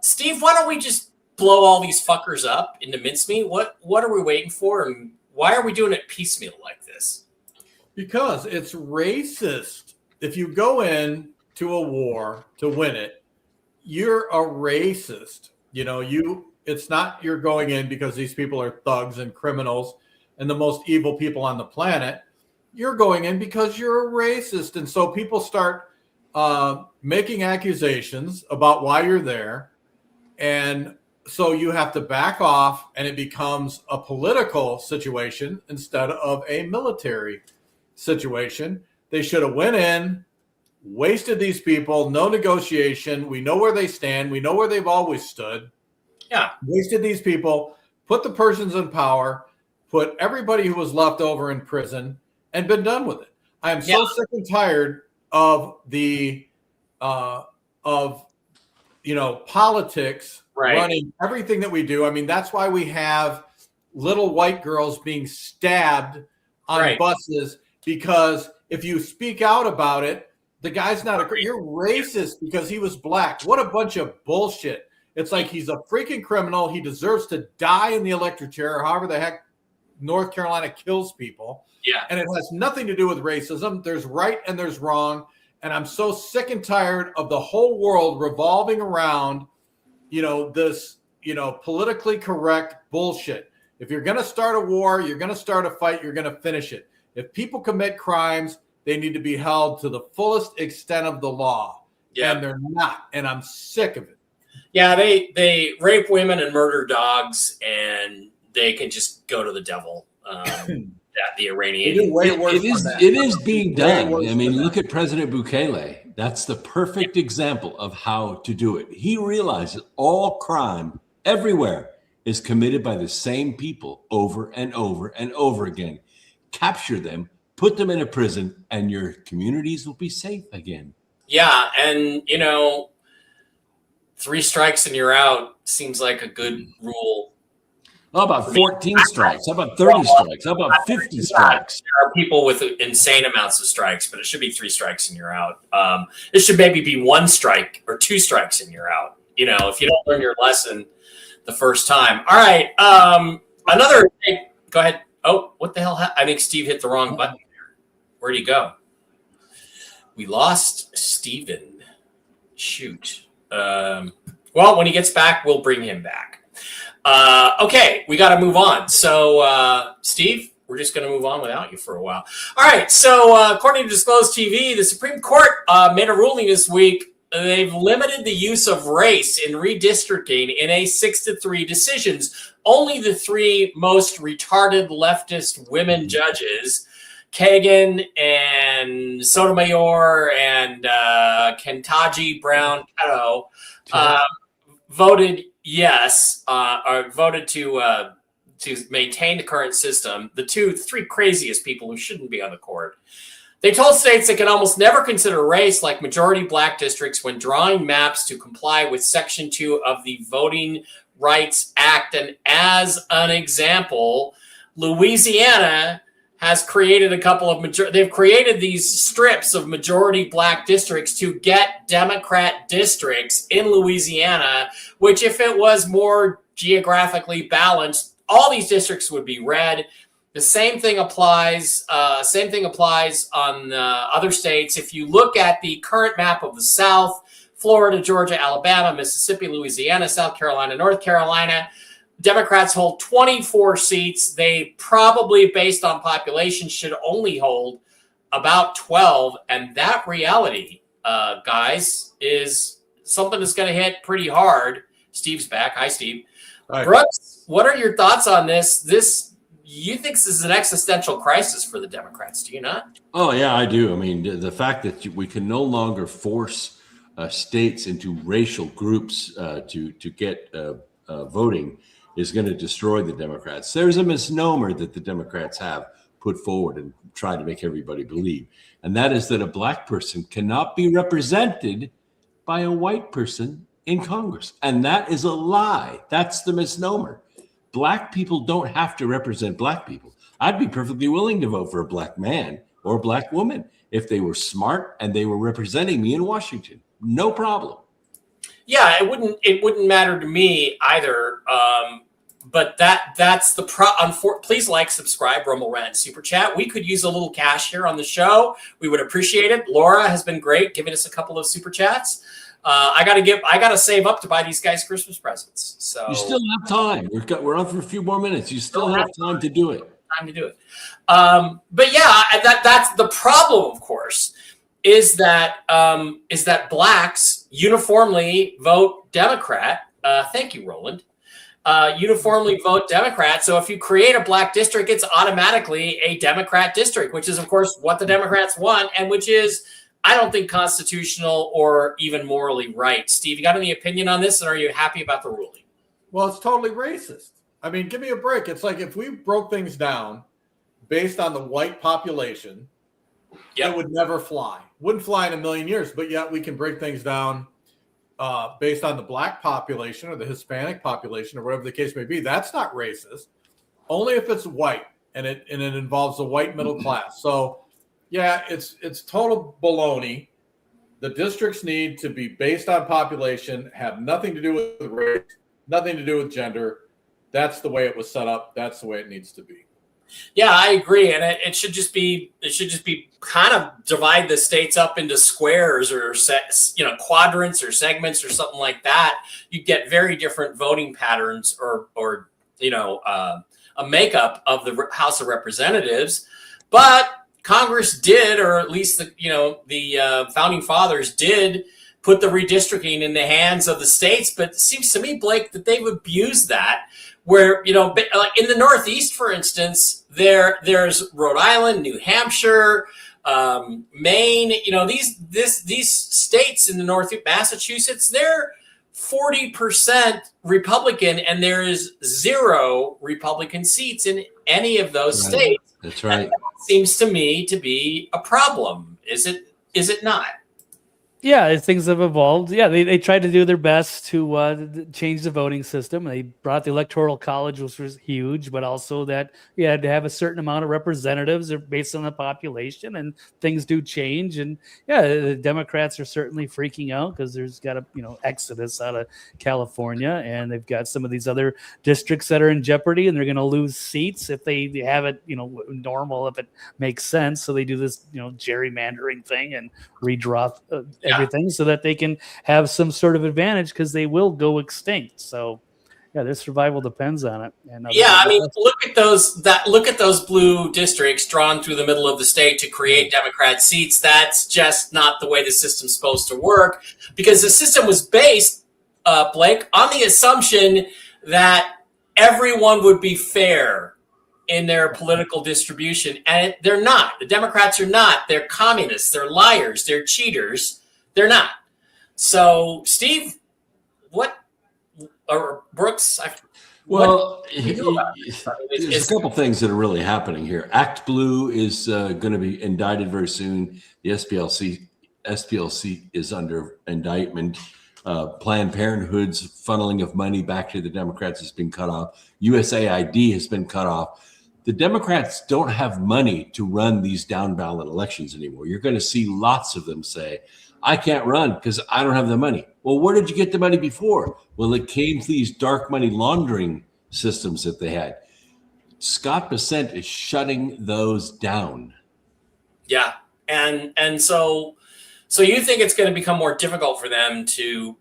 Steve, why don't we just blow all these fuckers up into mincemeat? What are we waiting for? And why are we doing it piecemeal like this? Because it's racist. If you go in to a war to win it, you're a racist. You know, it's not you're going in because these people are thugs and criminals and the most evil people on the planet. You're going in because you're a racist. And so people start making accusations about why you're there. And so you have to back off, and it becomes a political situation instead of a military situation. They should have went in, wasted these people, no negotiation. We know where they stand. We know where they've always stood. Yeah. Wasted these people, put the Persians in power, put everybody who was left over in prison, and been done with it. I am so sick and tired of the politics running everything that we do. I mean, that's why we have little white girls being stabbed on buses, because if you speak out about it, the guy's not you're racist because he was black. What a bunch of bullshit. It's like he's a freaking criminal. He deserves to die in the electric chair, or however the heck North Carolina kills people. Yeah. And it has nothing to do with racism. There's right and there's wrong. And I'm so sick and tired of the whole world revolving around, this, politically correct bullshit. If you're going to start a war, you're going to start a fight, you're going to finish it. If people commit crimes, they need to be held to the fullest extent of the law. Yeah. And they're not. And I'm sick of it. Yeah, they rape women and murder dogs, and they can just go to the devil. The Iranian. It is being done. I mean, look at President Bukele. That's the perfect example of how to do it. He realizes all crime everywhere is committed by the same people over and over and over again. Capture them, put them in a prison, and your communities will be safe again. Yeah, and 3 strikes and you're out seems like a good rule. How about 14 strikes? How about 30 strikes? How about 50 strikes? There are people with insane amounts of strikes, but it should be 3 strikes and you're out. It should maybe be 1 strike or 2 strikes and you're out. If you don't learn your lesson the first time. All right. Another thing. Go ahead. Oh, what the hell? I think Steve hit the wrong button there. Where'd he go? We lost Steven. Shoot. Well, when he gets back, we'll bring him back. Okay, we got to move on. So, Steve, we're just going to move on without you for a while. All right, so according to Disclosed TV, the Supreme Court made a ruling this week. They've limited the use of race in redistricting in a 6-3 decisions. Only the 3 most retarded leftist women judges, Kagan and Sotomayor and Ketanji Brown Petto, voted yes, or voted to maintain the current system. The 3 craziest people who shouldn't be on the court. They told states they can almost never consider race like majority black districts when drawing maps to comply with Section 2 of the Voting Rights Act. And as an example, Louisiana has created a couple of they've created these strips of majority black districts to get Democrat districts in Louisiana, which if it was more geographically balanced, all these districts would be red. The same thing applies. On other states. If you look at the current map of the South, Florida, Georgia, Alabama, Mississippi, Louisiana, South Carolina, North Carolina, Democrats hold 24 seats. They probably, based on population, should only hold about 12. And that reality, guys, is something that's going to hit pretty hard. Steve's back. Hi, Steve. Hi. Brooks, what are your thoughts on this? You think this is an existential crisis for the Democrats, do you not? Oh, yeah, I do. I mean, the fact that we can no longer force states into racial groups to get voting is going to destroy the Democrats. There's a misnomer that the Democrats have put forward and tried to make everybody believe, and that is that a black person cannot be represented by a white person in Congress. And that is a lie. That's the misnomer. Black people don't have to represent black people. I'd be perfectly willing to vote for a black man or a black woman if they were smart and they were representing me in Washington. No problem. Yeah, it wouldn't matter to me either. But that's the please like, subscribe, Rumble Rant, Super Chat. We could use a little cash here on the show. We would appreciate it. Laura has been great giving us a couple of super chats. I gotta save up to buy these guys Christmas presents. So you still have time. We're on for a few more minutes. You still have time to do it. But yeah, that's the problem, of course, is that blacks uniformly vote Democrat. Thank you, Roland. Uniformly vote Democrat. So if you create a black district, it's automatically a Democrat district, which is, of course, what the Democrats want, and which is, I don't think, constitutional or even morally right. Steve, you got any opinion on this, and are you happy about the ruling? Well, it's totally racist. I mean, give me a break. It's like if we broke things down based on the white population, it would never fly. Wouldn't fly in a million years, but yet we can break things down based on the black population or the Hispanic population or whatever the case may be. That's not racist. Only if it's white and it involves the white middle class. So yeah, it's total baloney. The districts need to be based on population, have nothing to do with race, nothing to do with gender. That's the way it was set up. That's the way it needs to be. Yeah, I agree, and it should just be kind of divide the states up into squares or quadrants or segments or something like that. You get very different voting patterns or a makeup of the House of Representatives, but Congress did, or at least the founding fathers did, put the redistricting in the hands of the states. But it seems to me, Blake, that they've abused that. Where in the Northeast, for instance, there's Rhode Island, New Hampshire, Maine. These states in the Northeast, Massachusetts, they're 40% Republican, and there is 0 Republican seats in any of those states. That's right. And that seems to me to be a problem. Is it not? Yeah, things have evolved. Yeah, they tried to do their best to change the voting system. They brought the Electoral College, which was huge, but also that you had to have a certain amount of representatives based on the population, and things do change. And yeah, the Democrats are certainly freaking out because there's got a exodus out of California, and they've got some of these other districts that are in jeopardy, and they're going to lose seats if they have it normal, if it makes sense. So they do this gerrymandering thing and redraw everything so that they can have some sort of advantage, because they will go extinct. So yeah, their survival depends on it. And look at those blue districts drawn through the middle of the state to create Democrat seats. That's just not the way the system's supposed to work, because the system was based, Blake, on the assumption that everyone would be fair in their political distribution, and they're not. The Democrats are not. They're communists. They're liars. They're cheaters. They're not. So, Steve, what or Brooks? Well, do you do about this? I mean, there's a couple things that are really happening here. Act Blue is going to be indicted very soon. The SPLC is under indictment. Planned Parenthood's funneling of money back to the Democrats has been cut off. USAID has been cut off. The Democrats don't have money to run these down ballot elections anymore. You're going to see lots of them say, I can't run because I don't have the money. Well, where did you get the money before? Well, it came to these dark money laundering systems that they had. Scott Bessent is shutting those down. Yeah. And so you think it's going to become more difficult for them to.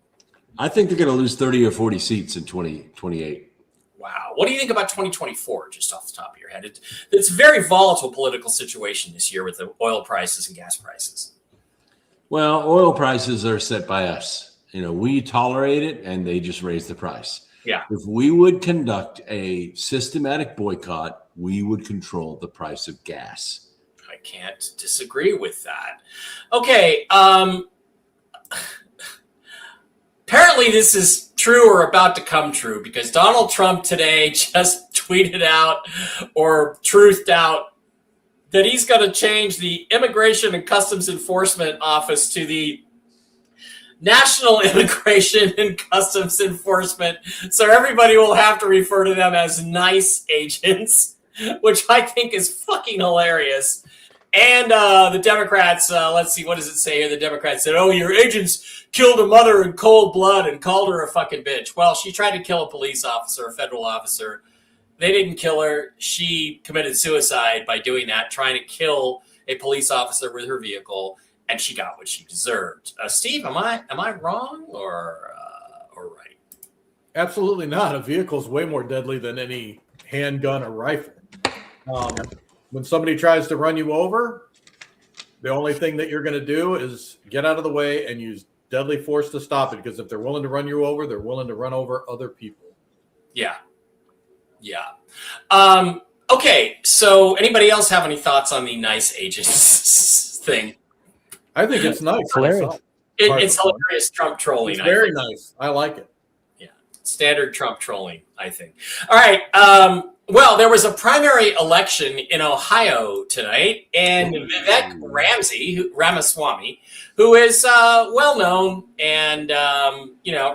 I think they're going to lose 30 or 40 seats in 2028. Wow. What do you think about 2024, just off the top of your head? It's a very volatile political situation this year with the oil prices and gas prices. Well, oil prices are set by us. We tolerate it and they just raise the price. Yeah. If we would conduct a systematic boycott, we would control the price of gas. I can't disagree with that. Okay. Apparently this is true or about to come true because Donald Trump today just tweeted out or truthed out that he's going to change the Immigration and Customs Enforcement Office to the National Immigration and Customs Enforcement. So everybody will have to refer to them as NICE agents, which I think is fucking hilarious. And the Democrats, let's see, what does it say here? The Democrats said, your agents killed a mother in cold blood and called her a fucking bitch. Well, she tried to kill a police officer, a federal officer. They didn't kill her. She committed suicide by doing that, trying to kill a police officer with her vehicle, and she got what she deserved. Steve, am I wrong or right? Absolutely not. A vehicle is way more deadly than any handgun or rifle. When somebody tries to run you over, the only thing that you're going to do is get out of the way and use deadly force to stop it. Because if they're willing to run you over, they're willing to run over other people. Yeah. Okay. So anybody else have any thoughts on the NICE agents thing? I think it's nice. Hilarious. It's hilarious Trump trolling. It's very nice. I like it. Yeah. Standard Trump trolling, I think. All right. Well, there was a primary election in Ohio tonight, and Vivek Ramaswamy, who is well known and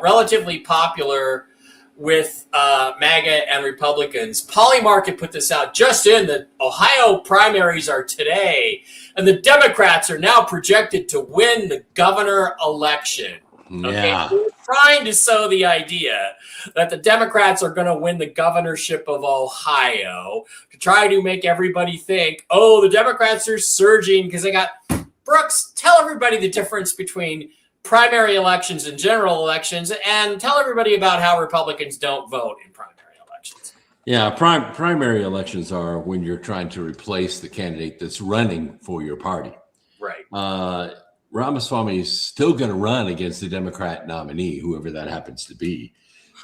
relatively popular with MAGA and Republicans. Polymarket put this out just in. The Ohio primaries are today, and the Democrats are now projected to win the governor election. Okay, Yeah. we're trying to sow the idea that the Democrats are going to win the governorship of Ohio to try to make everybody think, the Democrats are surging because they got. Brooks, tell everybody the difference between primary elections and general elections, and tell everybody about how Republicans don't vote in primary elections. Yeah, primary elections are when you're trying to replace the candidate that's running for your party. Right. Ramaswamy is still going to run against the Democrat nominee, whoever that happens to be.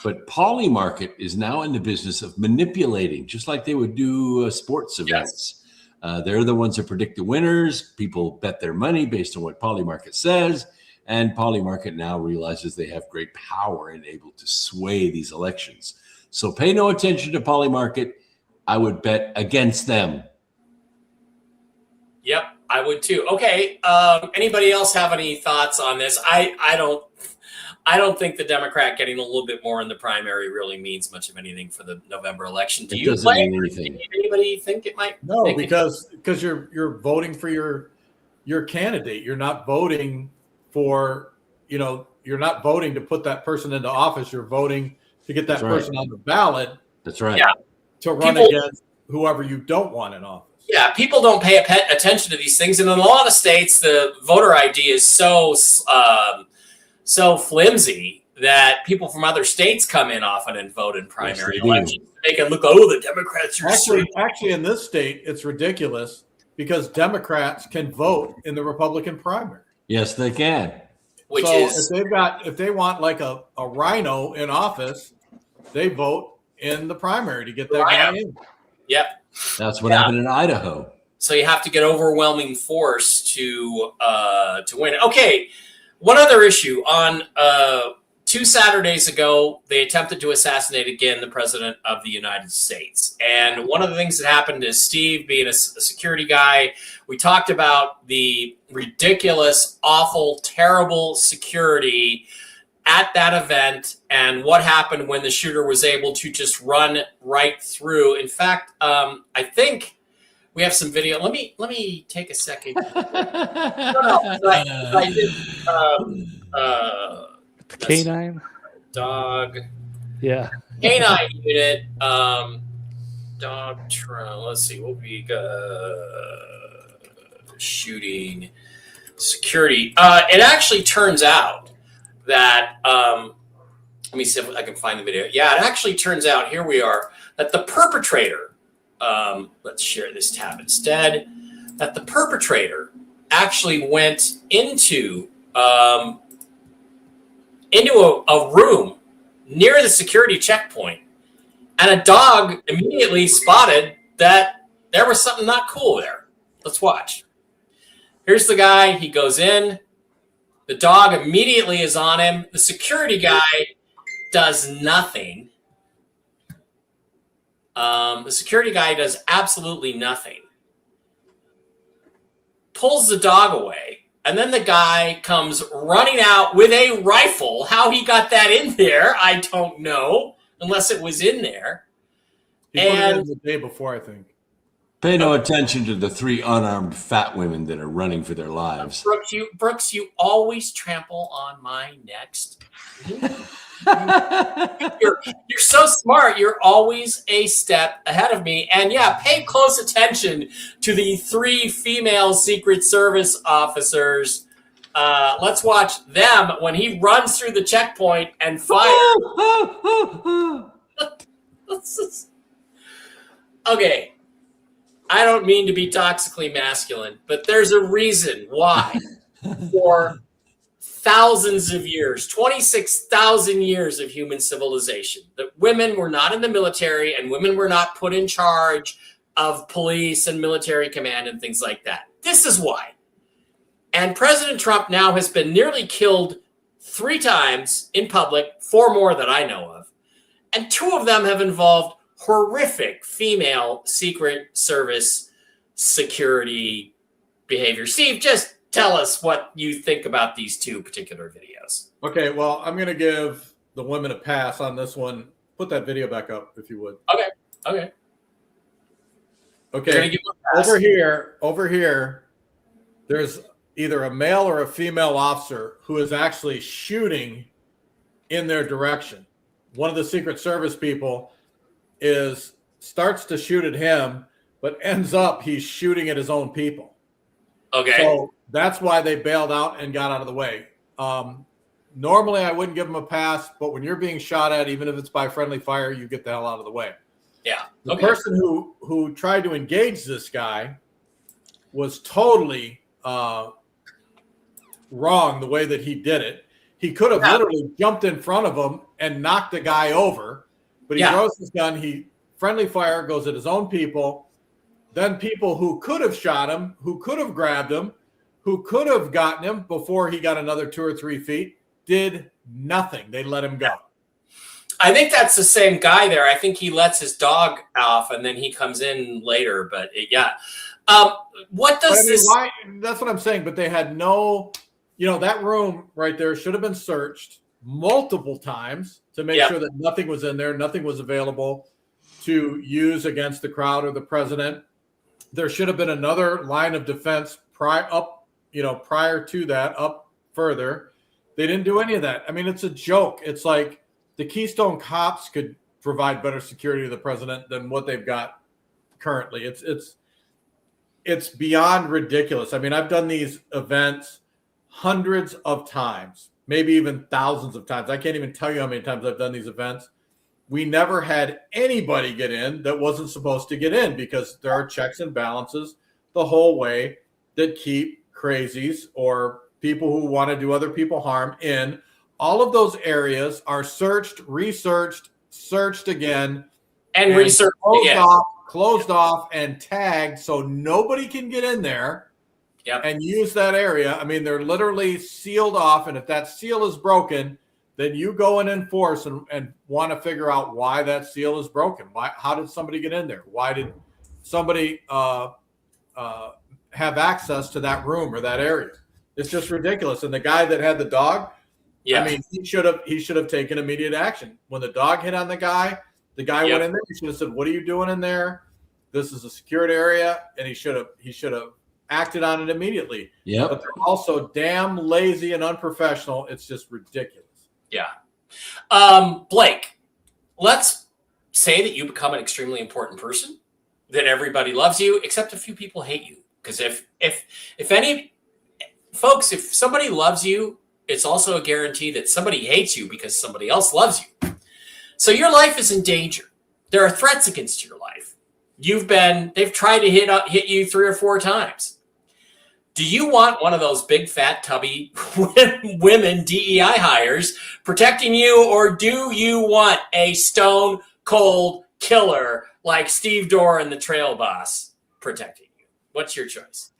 But Polymarket is now in the business of manipulating, just like they would do sports events. Yes. They're the ones that predict the winners. People bet their money based on what Polymarket says. And Polymarket now realizes they have great power and able to sway these elections. So pay no attention to Polymarket. I would bet against them. Yep, I would too. Okay. Anybody else have any thoughts on this? I don't think the Democrat getting a little bit more in the primary really means much of anything for the November election. Do It you doesn't mean anything. Anybody think it might? No, because you're voting for your candidate. You're not voting for, you're not voting to put that person into office. You're voting to get that person on the ballot. That's right. Yeah. To run against whoever you don't want in office. Yeah, people don't pay attention to these things. And in a lot of states, the voter ID is so flimsy that people from other states come in often and vote in primary elections. They can look, the Democrats are actually in this state, it's ridiculous because Democrats can vote in the Republican primary. Yes, they can. If they want like a rhino in office, they vote in the primary to get that guy in. Yep. That's what happened in Idaho. So you have to get overwhelming force to win. Okay, one other issue on 2 Saturdays ago, they attempted to assassinate again the president of the United States. And one of the things that happened is Steve, being a security guy, we talked about the ridiculous, awful, terrible security at that event and what happened when the shooter was able to just run right through. In fact, I think we have some video. Let me take a second. I did. Canine. Dog. Yeah. Canine unit. Dog. Let's see what we got. Shooting security. It actually turns out that. Let me see if I can find the video. Yeah, it actually turns out. Here we are. That the perpetrator. Let's share this tab instead. That the perpetrator actually went into a room near the security checkpoint, and a dog immediately spotted that there was something not cool there. Let's watch. Here's the guy. He goes in. The dog immediately is on him. The security guy does nothing. The security guy does absolutely nothing. Pulls the dog away. And then the guy comes running out with a rifle. How he got that in there, I don't know, unless it was in there. He put it in the day before, I think. Pay no attention to the 3 unarmed fat women that are running for their lives. Brooks, you always trample on my next. You're so smart. You're always a step ahead of me. And yeah, pay close attention to the 3 female Secret Service officers. Let's watch them when he runs through the checkpoint and fires. Okay. I don't mean to be toxically masculine, but there's a reason why for thousands of years, 26,000 years of human civilization, that women were not in the military and women were not put in charge of police and military command and things like that. This is why. And President Trump now has been nearly killed 3 times in public, 4 more that I know of. And 2 of them have involved horrific female Secret Service security behavior. Steve, just tell us what you think about these 2 particular videos. Okay, well, I'm going to give the women a pass on this one. Put that video back up, if you would. Okay. Over here, there's either a male or a female officer who is actually shooting in their direction. One of the Secret Service people starts to shoot at him, but ends up he's shooting at his own people. Okay. So that's why they bailed out and got out of the way. Normally, I wouldn't give them a pass, but when you're being shot at, even if it's by friendly fire, you get the hell out of the way. Yeah. The person who tried to engage this guy was totally wrong the way that he did it. He could have literally jumped in front of him and knocked the guy over, but he throws his gun. Friendly fire goes at his own people. Then people who could have shot him, who could have grabbed him, who could have gotten him before he got another 2 or 3 feet, did nothing. They let him go. I think that's the same guy there. I think he lets his dog off and then he comes in later. But what does this? Why? That's what I'm saying. But they had no, that room right there should have been searched multiple times to make sure that nothing was in there, nothing was available to use against the crowd or the president. There should have been another line of defense prior to that, up further. They didn't do any of that. I mean, it's a joke. It's like the Keystone Cops could provide better security to the president than what they've got currently. It's beyond ridiculous. I mean, I've done these events hundreds of times, maybe even thousands of times. I can't even tell you how many times I've done these events. We never had anybody get in that wasn't supposed to get in because there are checks and balances the whole way that keep crazies or people who want to do other people harm in. All of those areas are searched, researched, searched again, and researched again. Closed off and tagged so nobody can get in there and use that area. I mean, they're literally sealed off, and if that seal is broken, then you go and enforce and want to figure out why that seal is broken. How did somebody get in there? Why did somebody have access to that room or that area? It's just ridiculous. And the guy that had the dog, Yeah. I mean, he should have taken immediate action. When the dog hit on the guy went in there. He should have said, "What are you doing in there? This is a secured area," and he should have acted on it immediately. Yep. But they're also damn lazy and unprofessional. It's just ridiculous. Yeah. Blake, let's say that you become an extremely important person, that everybody loves you, except a few people hate you. Because if any folks, if somebody loves you, it's also a guarantee that somebody hates you because somebody else loves you. So your life is in danger. There are threats against your life. They've tried to hit you 3 or 4 times. Do you want one of those big, fat, tubby women DEI hires protecting you, or do you want a stone cold killer like Steve Dorr and the Trail Boss protecting you? What's your choice?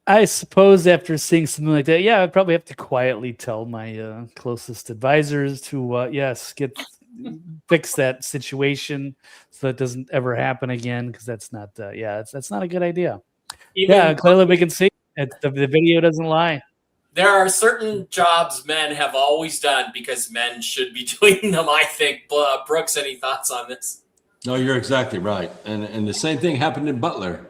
I suppose after seeing something like that, yeah, I'd probably have to quietly tell my closest advisors to, fix that situation so it doesn't ever happen again, because that's not, that's not a good idea. Clearly we can see it. The video doesn't lie. There are certain jobs men have always done because men should be doing them, I think. Brooks, any thoughts on this? No, you're exactly right. And the same thing happened in Butler.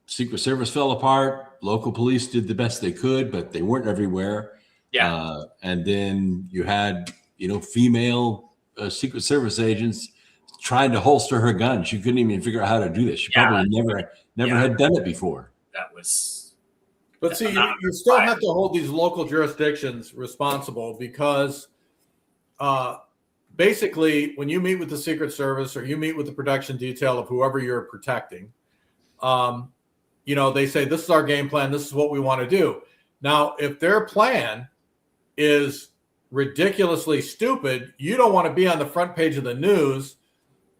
Secret Service fell apart. Local police did the best they could, but they weren't everywhere. Yeah. And then you had, female Secret Service agents trying to holster her gun. She couldn't even figure out how to do this. She probably never had done it before. That was. But see, you still have to hold these local jurisdictions responsible, because basically when you meet with the Secret Service or you meet with the production detail of whoever you're protecting, they say, this is our game plan. This is what we want to do. Now, if their plan is ridiculously stupid, you don't want to be on the front page of the news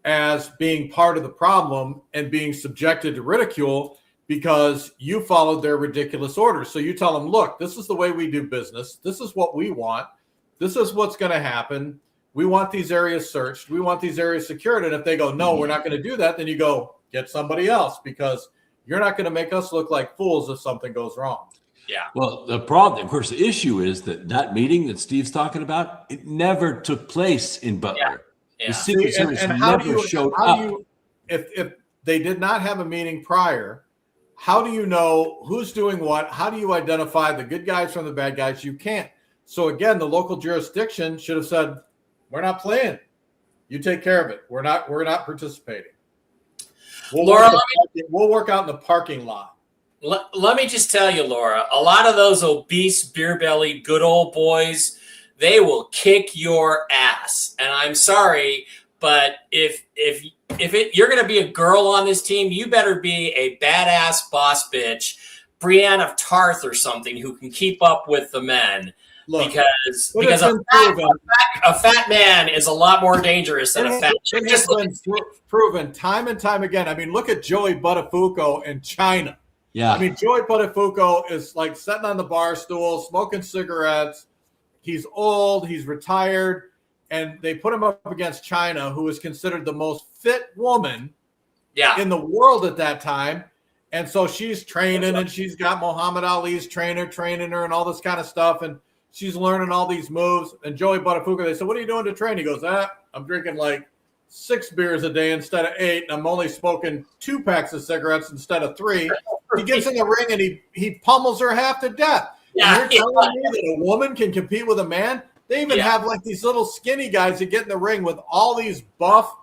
as being part of the problem and being subjected to ridicule because you followed their ridiculous orders. So you tell them, look, this is the way we do business. This is what we want. This is what's going to happen. We want these areas searched. We want these areas secured. And if they go, no, we're not going to do that, then you go get somebody else, because you're not going to make us look like fools if something goes wrong. Yeah. Well, the problem, of course, the issue is that meeting that Steve's talking about, it never took place in Butler. Yeah. The Secret Service never showed up. If they did not have a meeting prior, how do you know who's doing what? How do you identify the good guys from the bad guys? You can't. So again, the local jurisdiction should have said, we're not playing. You take care of it. We're not participating. We'll work out in the parking lot. Let me just tell you, Laura, a lot of those obese, beer-bellied, good old boys, they will kick your ass. And I'm sorry, but if you're going to be a girl on this team, you better be a badass boss bitch, Brienne of Tarth or something, who can keep up with the men. Look, because a fat man is a lot more dangerous than a fat chick. It has been proven time and time again. I mean, look at Joey Buttafuoco in China. Yeah. I mean, Joey Buttafuoco is like sitting on the bar stool, smoking cigarettes. He's old. He's retired. And they put him up against China, who was considered the most fit woman in the world at that time. And so she's training, and she's got Muhammad Ali's trainer training her and all this kind of stuff. And she's learning all these moves. And Joey Buttafuoco, they said, what are you doing to train? He goes, I'm drinking like 6 beers a day instead of 8. And I'm only smoking 2 packs of cigarettes instead of 3. He gets in the ring and he pummels her half to death. Yeah, and you're telling me that a woman can compete with a man? They even have like these little skinny guys that get in the ring with all these buff,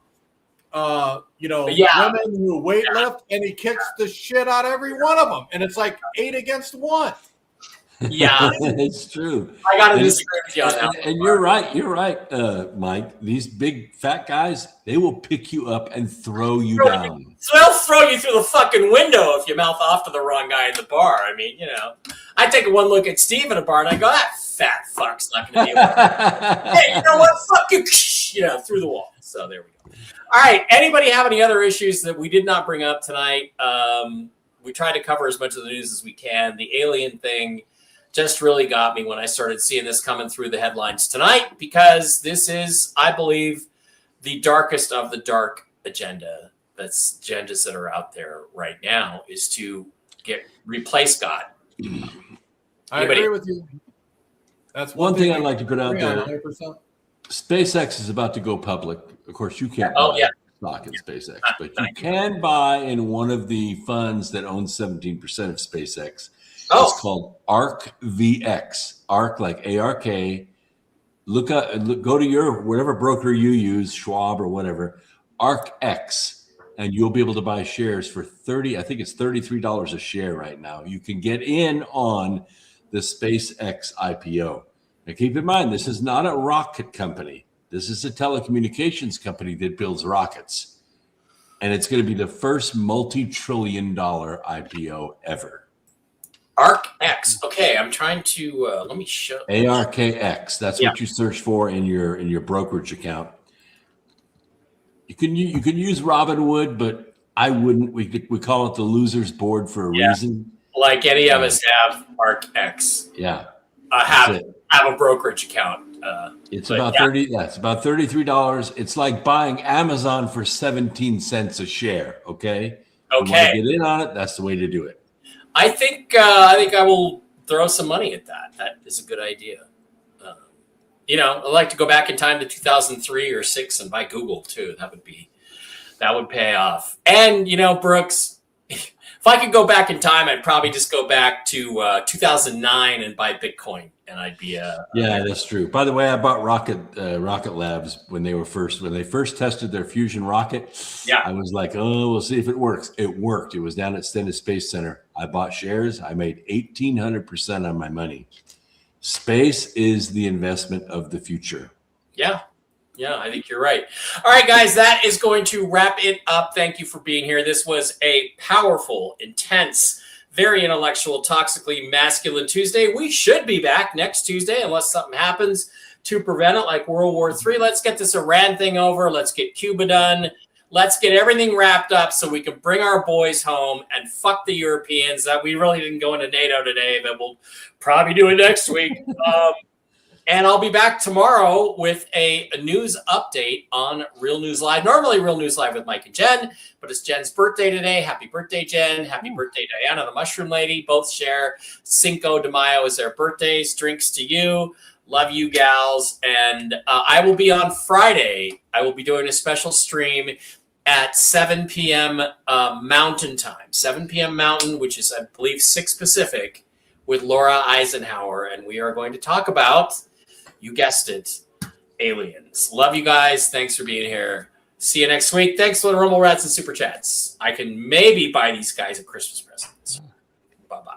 women who weightlift, and he kicks the shit out of every one of them. And it's like 8 against 1. Yeah, it's true. I got to disagree with you on that. And you're right, Mike. These big fat guys, they will pick you up and throw you down. So they'll throw you through the fucking window if you mouth off to the wrong guy in the bar. I mean, I take one look at Steve in a bar and I go, that fat fuck's not going to be able to. Hey, you know what? Fuck you. Through the wall. So there we go. All right. Anybody have any other issues that we did not bring up tonight? We tried to cover as much of the news as we can. The alien thing just really got me when I started seeing this coming through the headlines tonight, because this is, I believe, the darkest of the dark agenda. That's agendas that are out there right now, is to replace God. I agree with you. That's One thing I'd like to put out agree on there. 100%. SpaceX is about to go public. Of course, you can't Oh, buy yeah. stock in SpaceX, but you can buy in one of the funds that owns 17% of SpaceX. Oh. It's called ARKVX. ARK, like ARK. Go to your whatever broker you use, Schwab or whatever, ARKX, and you'll be able to buy shares for I think it's $33 a share right now. You can get in on the SpaceX IPO. Now, keep in mind, this is not a rocket company. This is a telecommunications company that builds rockets. And it's going to be the first multi-trillion-dollar IPO ever. ARKX. Okay, I'm trying to let me show. ARKX. That's what you search for in your brokerage account. You can use Robinhood, but I wouldn't. We call it the losers board for a reason. Like any of us have ARKX. Yeah. Have a brokerage account. It's about it's about $33. It's like buying Amazon for 17 cents a share. Okay. You want to get in on it? That's the way to do it. I think I will throw some money at that. That is a good idea. I'd like to go back in time to 2003 or 6 and buy Google too. That would pay off. And Brooks, if I could go back in time, I'd probably just go back to 2009 and buy Bitcoin, and I'd be yeah, that's true. By the way, I bought Rocket Labs when they first tested their fusion rocket. Yeah, I was like, oh, we'll see if it works. It worked. It was down at Stennis Space Center. I bought shares. I made 1,800% on my money. Space is the investment of the future. Yeah, I think you're right. All right, guys, that is going to wrap it up. Thank you for being here. This was a powerful, intense, very intellectual, toxically masculine Tuesday. We should be back next Tuesday unless something happens to prevent it, like World War III. Let's get this Iran thing over. Let's get Cuba done. Let's get everything wrapped up so we can bring our boys home and fuck the Europeans. That we really didn't go into NATO today, but we'll probably do it next week. And I'll be back tomorrow with a news update on Real News Live. Normally Real News Live with Mike and Jen, but it's Jen's birthday today. Happy birthday, Jen. Happy birthday, Diana, the Mushroom Lady. Both share Cinco de Mayo as their birthdays. Drinks to you. Love you, gals. And I will be on Friday. I will be doing a special stream at 7 p.m. Mountain time. 7 p.m. Mountain, which is, I believe, 6 Pacific, with Laura Eisenhower. And we are going to talk about, you guessed it, aliens. Love you guys. Thanks for being here. See you next week. Thanks for the Rumble Rats and Super Chats. I can maybe buy these guys a Christmas present. Bye-bye.